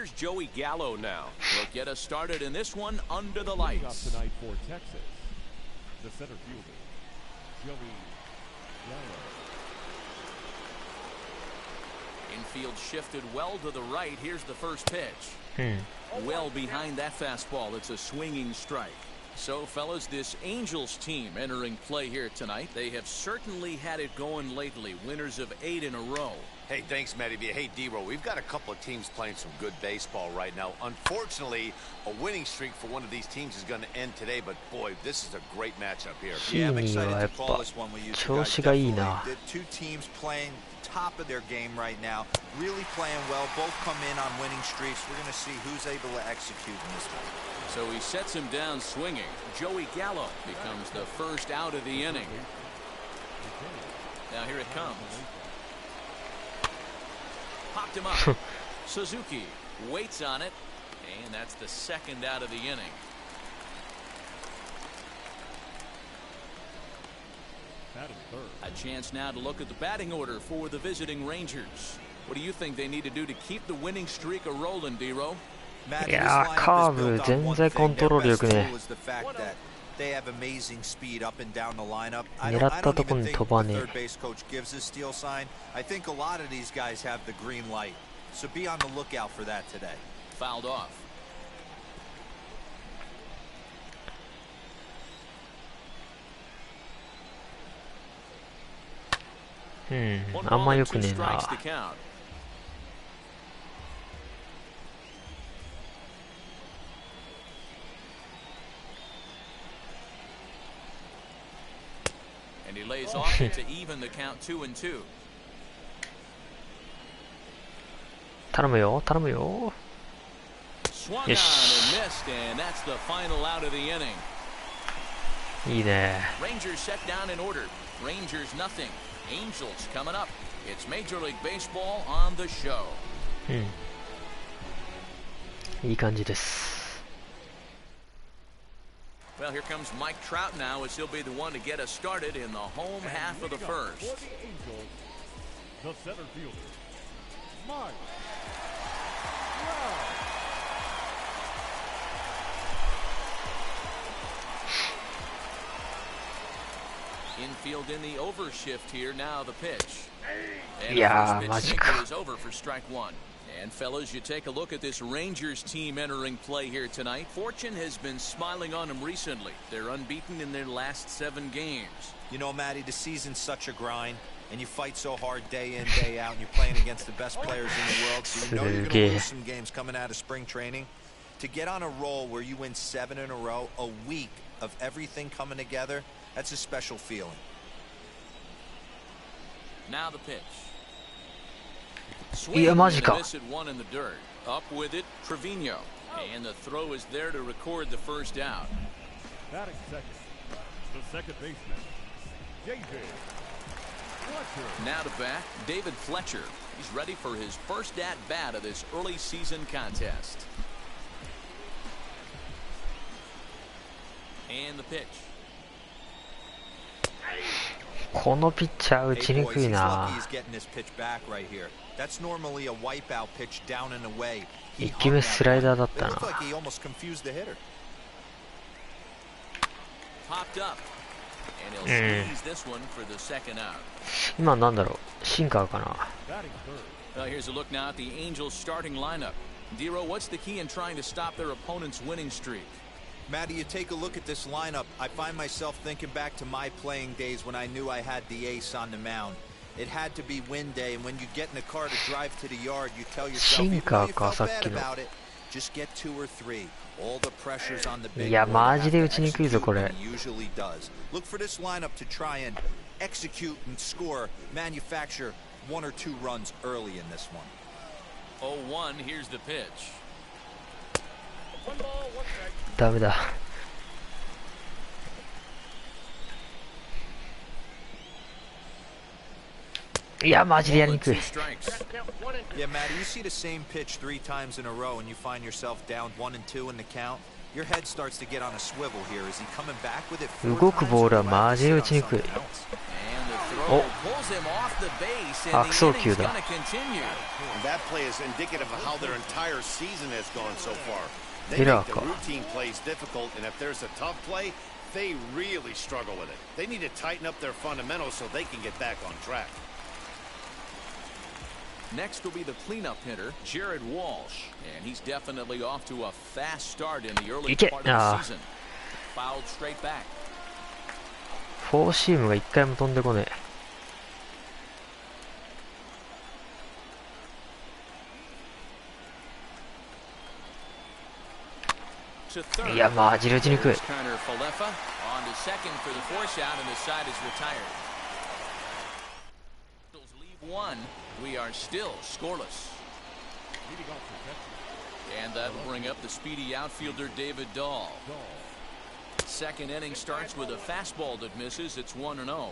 Here's Joey Gallo now. He'll get us started in this one under the lights. Tonight for Texas, the center fielder, Joey Gallo. Infield shifted well to the right. Here's the first pitch. Well behind that fastball. It's a swinging strike. So, fellas, this Angels team entering play here tonight. They have certainly had it going lately. Winners of 8 in a row. Hey, thanks, Matty. Hey, D-Row, we've got a couple of teams playing some good baseball right now. Unfortunately, a winning streak for one of these teams is going to end today, but boy, this is a great matchup here. Yeah, I'm excited to call this one with you guys. The two teams playing top of their game right now, really playing well. Both come in on winning streaks. We're going to see who's able to execute in this one. So he sets him down swinging. Joey Gallo becomes the first out of the inning. Now here it comes. Popped him up. Suzuki waits on it, and that's the second out of the inning. A chance now to look at the batting order for the visiting Rangers. What do you think they need to do to keep the winning streak a-rolling, D-Row? いやー、カーブ全然コントロールよくね。They have amazing speed up and down the lineup. 狙ったとこに飛ばねえ。 third base coach gives his steal sign. I think a lot of these guys have the green light. So be on the lookout for that today. Fouled off. あんま良くねえな。And he lays off it to even the count 2-2. 頼むよ、頼むよ。よし。いいね。Rangers set down in order. Rangers nothing. Angels coming up. It's Major League Baseball on the show. いい感じです。Well, here comes Mike Trout now as he'll be the one to get us started in the home half of the first. For the Angels, the center fielder, Mike Trout. Infield in the overshift here. Now the pitch. And yeah, the first pitch is over for strike one. And fellas, you take a look at this Rangers team entering play here tonight. Fortune has been smiling on them recently. They're unbeaten in their last 7 games. You know, Matty, the season's such a grind, and you fight so hard day in, day out, and you're playing against the best players in the world, so you know you're going to lose some games coming out of spring training. To get on a roll where you win 7 in a row, a week of everything coming together, that's a special feeling. Now the pitch. いやマジか。 Up with it, Trevino, and the throw is there to record the first out. Batting second, the second baseman, David Fletcher. Now to bat, David Fletcher. He's ready for his first at bat of this early season contest. And the pitch. このピッチャー打ちにくいな。1球目スライダーだったな。今なんだろう、シンカーかな。Here's a look now at the Angels starting lineup. Dero, what's the key in trying to stop their opponent's winning streak? Matty, you take a look at this lineup. I find myself thinking back to my playing days when I knew I had the ace on the mound. It had to be win day, and when you get in the car to drive to the yard, you tell yourself, even though you felt bad about it, just get 2 or 3. All the pressure's on the big one. いやマジで打ちにくいぞこれ。 Usually does. Look for this lineup to try and execute and score, manufacture 1 or 2 runs early in this one. 0-1. Here's the pitch. ダメだ。いやマジでやりにくい。 Yeah, Matty, you see the same pitch 3 times in a row and you find yourself down 1 and 2 in the count. Your head starts to get on a swivel here. Is he coming back with it? 動くボールはマジで打ちにくい。 And the throw pulls him off the base, and the inning's going to continue. That play is indicative of how their entire season has gone so far. They make the routine plays difficult, and if there's a tough play, they really struggle with it. They need to tighten up their fundamentals so they can get back on track. Next will be the cleanup hitter, Jared Walsh, and he's definitely off to a fast start in the early part of the season. Fouled straight back. フォーシームが一回も飛んでこねえ。いや、まあじる打ちにくい。We are still scoreless. And that'll bring up the speedy outfielder David Dahl. Second inning starts with a fastball that misses. It's 1-0.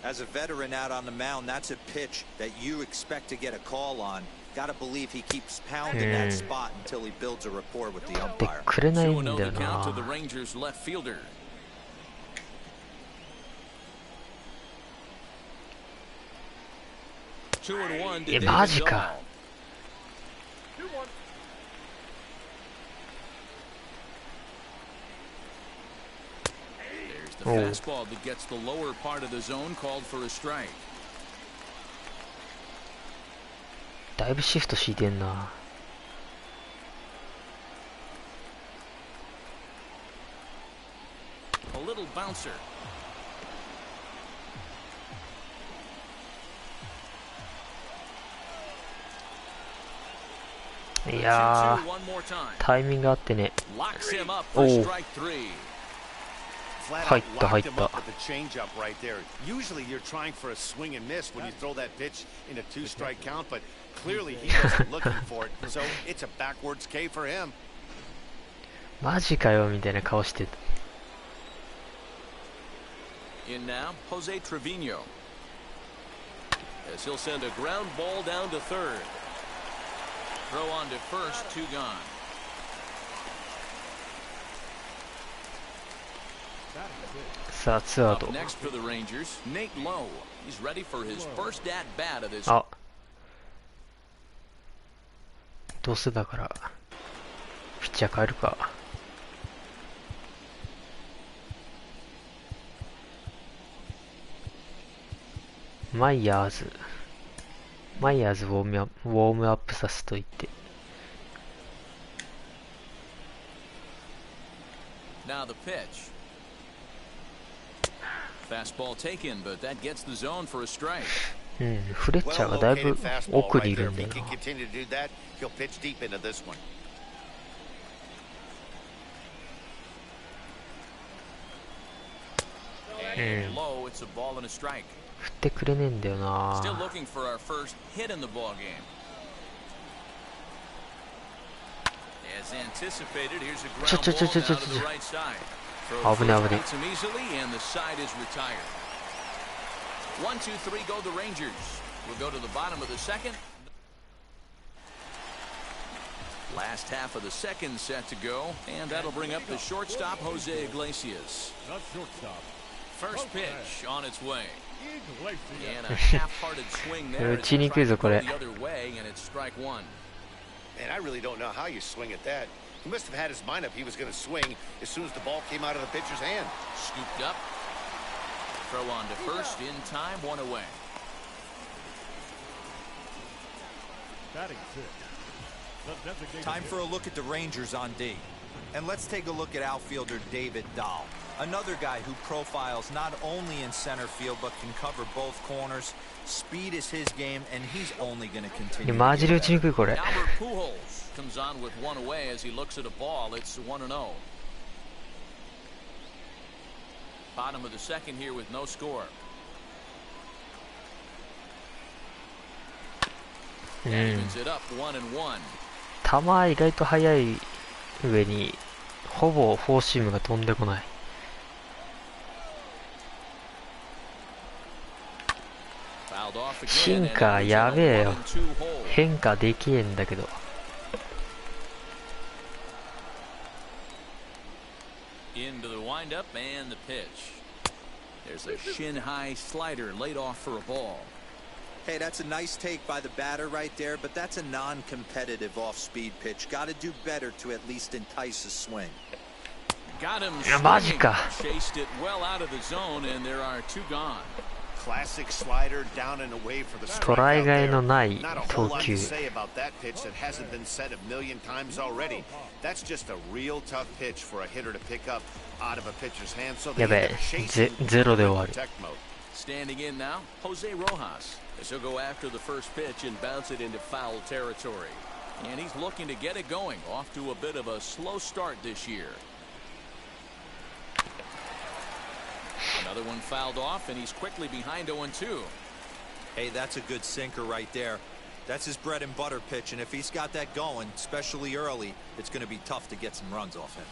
As a veteran out on the mound, that's a pitch that you expect to get a call on. Gotta believe he keeps pounding that spot until he builds a rapport with the umpire. 2-0 the count to the Rangers left fielder. Eh, maji ka. There's the fastball that gets the lower part of the zone, called for a strike. だいぶシフト敷いてんな。A little bouncer.いやー、タイミングあってね。おお。入った入った。Usually you're trying for a swing and miss when you throw that pitch in a two-strike count, but clearly he wasn't looking for it, so it's a backwards K for him. マジかよみたいな顔してた。In now, Jose Trevino. As he'll send a ground ball down to third. Throw on to first, 2 gone. Up next for the Rangers, Nate Lowe. He's ready for his first at bat of this. あ、どうせだからピッチャー変えるか。マイヤーズウォームアップさせといて。Now the pitch. Fastball taken, but that gets the zone for a strike. うん、フレッチャーがだいぶ奥にいるんだよな。うん。振ってくれねえんだよな。ちょ。危ね危ね。1, 2, 3 go the Rangers. We'll go to the bottom of the second. Last half of the second set to go, and that'll bring up the shortstop, Jose Iglesias. First pitch on its way. And a half-hearted swing there. It's the other way, and it's strike 1. And I really don't know how you swing at that. He must have had his mind up he was going to swing as soon as the ball came out of the pitcher's hand. Scooped up. Throw on to first in time, 1 away. Time for a look at the Rangers on D. And let's take a look at outfielder David Dahl. Another guy who profiles not only in center field but can cover both corners. Speed is his game, and he's only going to continue. Albert Pujols comes on with 1 away as he looks at a ball. It's 1-0. Bottom of the second here with no score. Evens it up 1-1. 球意外と速い上にほぼフォーシームが飛んでこない。シンカーやべえよ。変化できえんだけど。Into the windup and the pitch. There's a shin-high slider laid off for a ball. Hey, that's a nice take by the batter right there, but that's a non-competitive off-speed pitch. Got to do better to at least entice a swing. Got him. Chased it well out of the zone, and there are two gone. Classic slider down and away for the strike. ストライがいのない投球。 say about that pitch that hasn't been said a million times already. That's just a real tough pitch for a hitter to pick up out of a pitcher's hand. So they やべえ、ゼロで終わる。 Standing in now, Jose Rojas. As he'll go after the first pitch and bounce it into foul territory. And he's looking to get it going. Off to a bit of a slow start this year. Another one fouled off, and he's quickly behind 0-2. Hey, that's a good sinker right there. That's his bread and butter pitch, and if he's got that going, especially early, it's going to be tough to get some runs off him.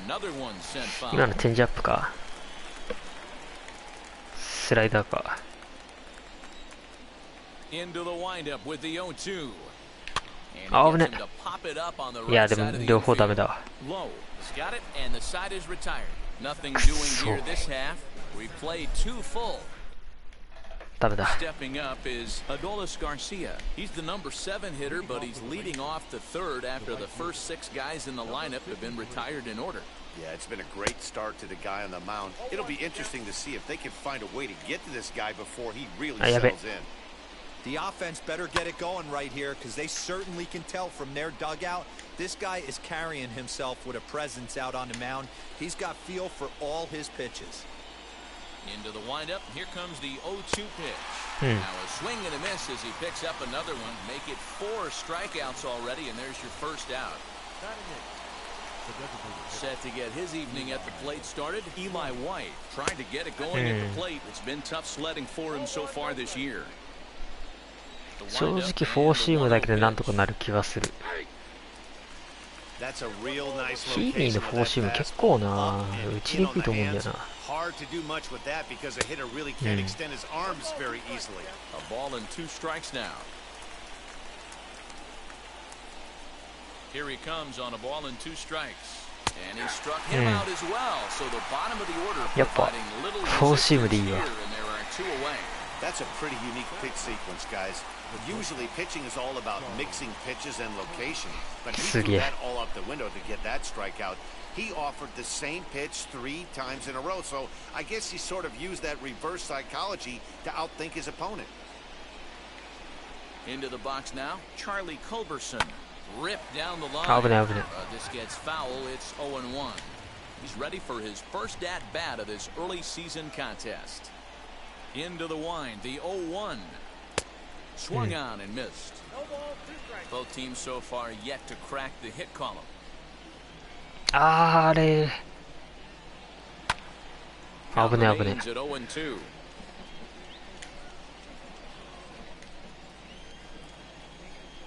Another one sent foul. 今のチェンジアップか。スライダーか。 Into the windup with the 0-2. あ、危ね。いや、でも両方ダメだわ。 Low. He's got it, and the side is retired. Nothing doing here this half. We played two full. ダメだ。 Stepping up is Adolis Garcia. He's the number 7 hitter, but he's leading off the third after the first 6 guys in the lineup have been retired in order. Yeah, it's been a great start to the guy on the mound. It'll be interesting to see if they can find a way to get to this guy before he really settles in. The offense better get it going right here, because they certainly can tell from their dugout this guy is carrying himself with a presence out on the mound. He's got feel for all his pitches. Into the windup, here comes the 0-2 pitch. Now a swing and a miss as he picks up another one. Make it 4 strikeouts already, and there's your first out. Set to get his evening at the plate started, Eli White. Trying to get it going at the plate. It's been tough sledding for him so far this year. 正直フォーシームだけでなんとかなる気はする。ヒーニーのフォーシーム結構な打ちにくいと思うんだよな。A ball and 2 strikes now. Here he comes on a ball and 2 strikes. And he struck him out as well. So the bottom of the order providing little resistance here, and there are 2 away. That's a pretty unique pitch sequence, guys. Usually pitching is all about mixing pitches and location, but he threw that all out the window to get that strikeout. He offered the same pitch 3 times in a row, so I guess he sort of used that reverse psychology to outthink his opponent. Into the box now, Charlie Culberson. Ripped down the line. This gets foul. It's 0-1. He's ready for his first at-bat of this early season contest. Into the wind, the 0-1. Swung on and missed. Both teams so far yet to crack the hit column. あれ危ね危ね。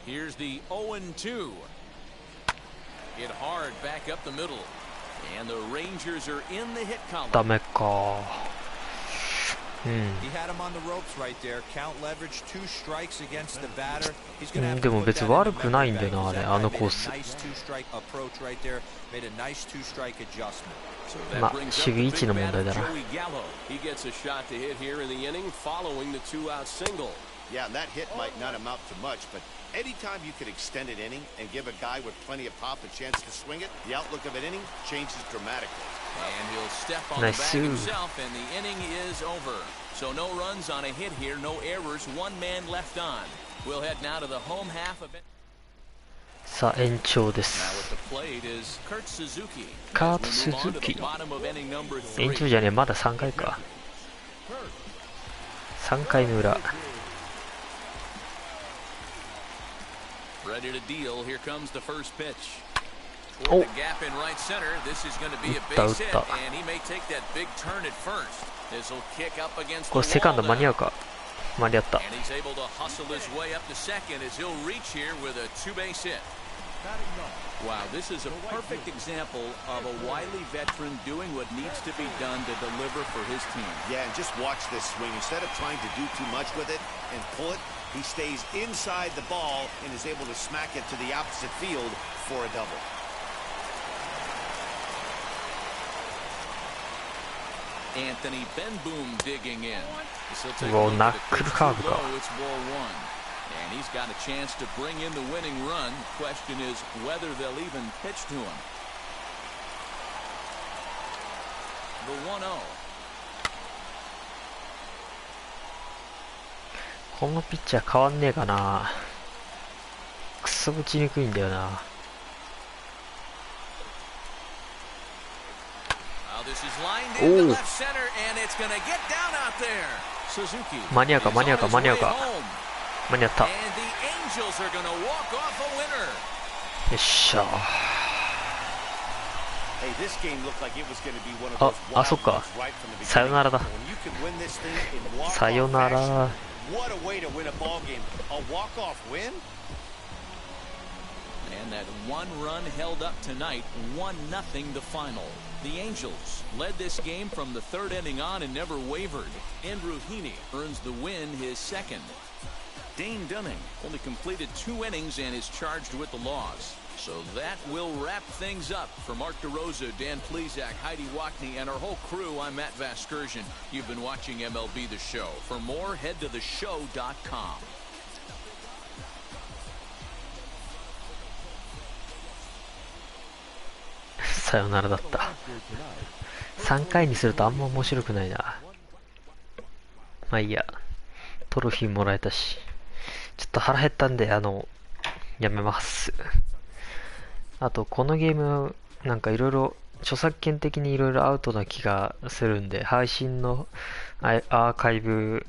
Here's the 0-2. Hit hard back up the middle. And the Rangers are in the hit column. ダメか。He had him on the ropes right there. Count leverage, 2 strikes against the batter. He's going to have to でも別に悪くないんだよな、あれ、あのコース。Nice 2-strike approach right there. Made a nice 2-strike adjustment. まあ、守備位置の問題だな。 He gets a shot to hit here in the inning following the 2-out single. Yeah, and that hit might not amount to much, but anytime you can extend an inning and give a guy with plenty of pop a chance to swing it, the outlook of an inning changes dramatically. And he'll step on the bag himself, and the inning is over. So no runs on a hit here, no errors, 1 man left on. We'll head now to the home half of it. さあ延長です。カート・スズキ。延長じゃねえ、まだ3回か。3回の裏。Ready to deal. Here comes the first pitch. Oh. The gap in right center. This is going to be a base hit, and he may take that big turn at first. This will kick up against the wall. これセカンド間に合うか。間に合った。 And he's able to hustle his way up to second as he'll reach here with a 2-base hit. Wow, this is a perfect example of a wily veteran doing what needs to be done to deliver for his team. Yeah, and just watch this swing. Instead of trying to do too much with it and pull it, he stays inside the ball and is able to smack it to the opposite field for a double. Anthony Benboom digging in. This will take a Well, look knock at the pitch the too cover. low. It's ball one. And he's got a chance to bring in the winning run. Question is whether they'll even pitch to him. The 1-0. このピッチャー変わんねえかな。くそ打ちにくいんだよな。おお。間に合うか間に合うか間に合うか。間に合った。よっしゃ。あ、そっか。さよならだ。さよなら。What a way to win a ball game. A walk-off win? And that one run held up tonight, 1-0 the final. The Angels led this game from the third inning on and never wavered. Andrew Heaney earns the win, his second. Dane Dunning only completed 2 innings and is charged with the loss. So that will wrap things up. For Mark DeRosa, Dan Plesac, Heidi Wackney, and our whole crew, I'm Matt Vasgersian. You've been watching MLB The Show. For more, head to theshow.com. さよならだった。3回にするとあんま面白くないな。まあいいや。トロフィーもらえたし。ちょっと腹減ったんで、やめます。あと、このゲーム、なんかいろいろ、著作権的にいろいろアウトな気がするんで、配信のアーカイブ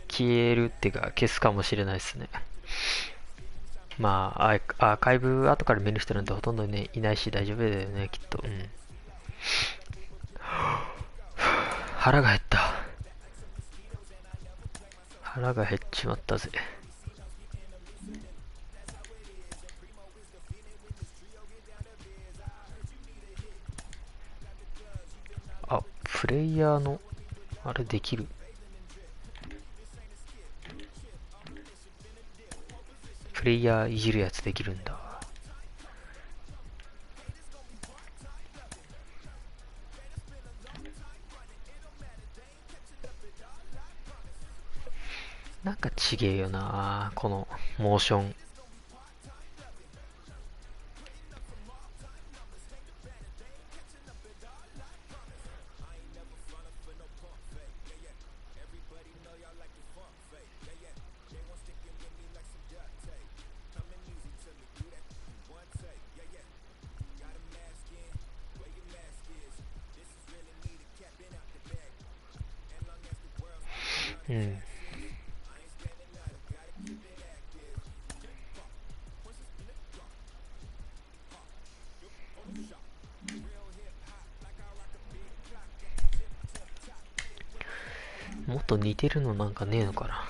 消えるっていうか、消すかもしれないですね。まあ、アーカイブ後から見る人なんてほとんどね、いないし大丈夫だよね、きっと。うん。腹が減った。腹が減っちまったぜ。あ、プレイヤーの、あれできる。プレイヤーいじるやつできるんだ。なんかちげえよな、このモーション。うん。もっと似てるのなんかねえのかな。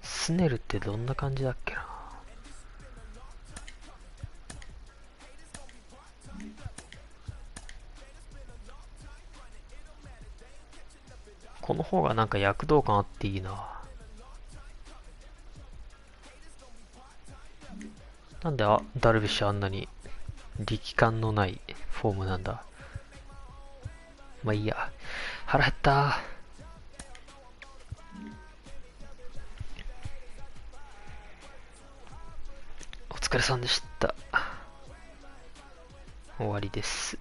スネルってどんな感じだっけな。この方がなんか躍動感あっていいな。なんでダルビッシュあんなに力感のないフォームなんだ。まあいいや。腹減ったー。お疲れさんでした。終わりです。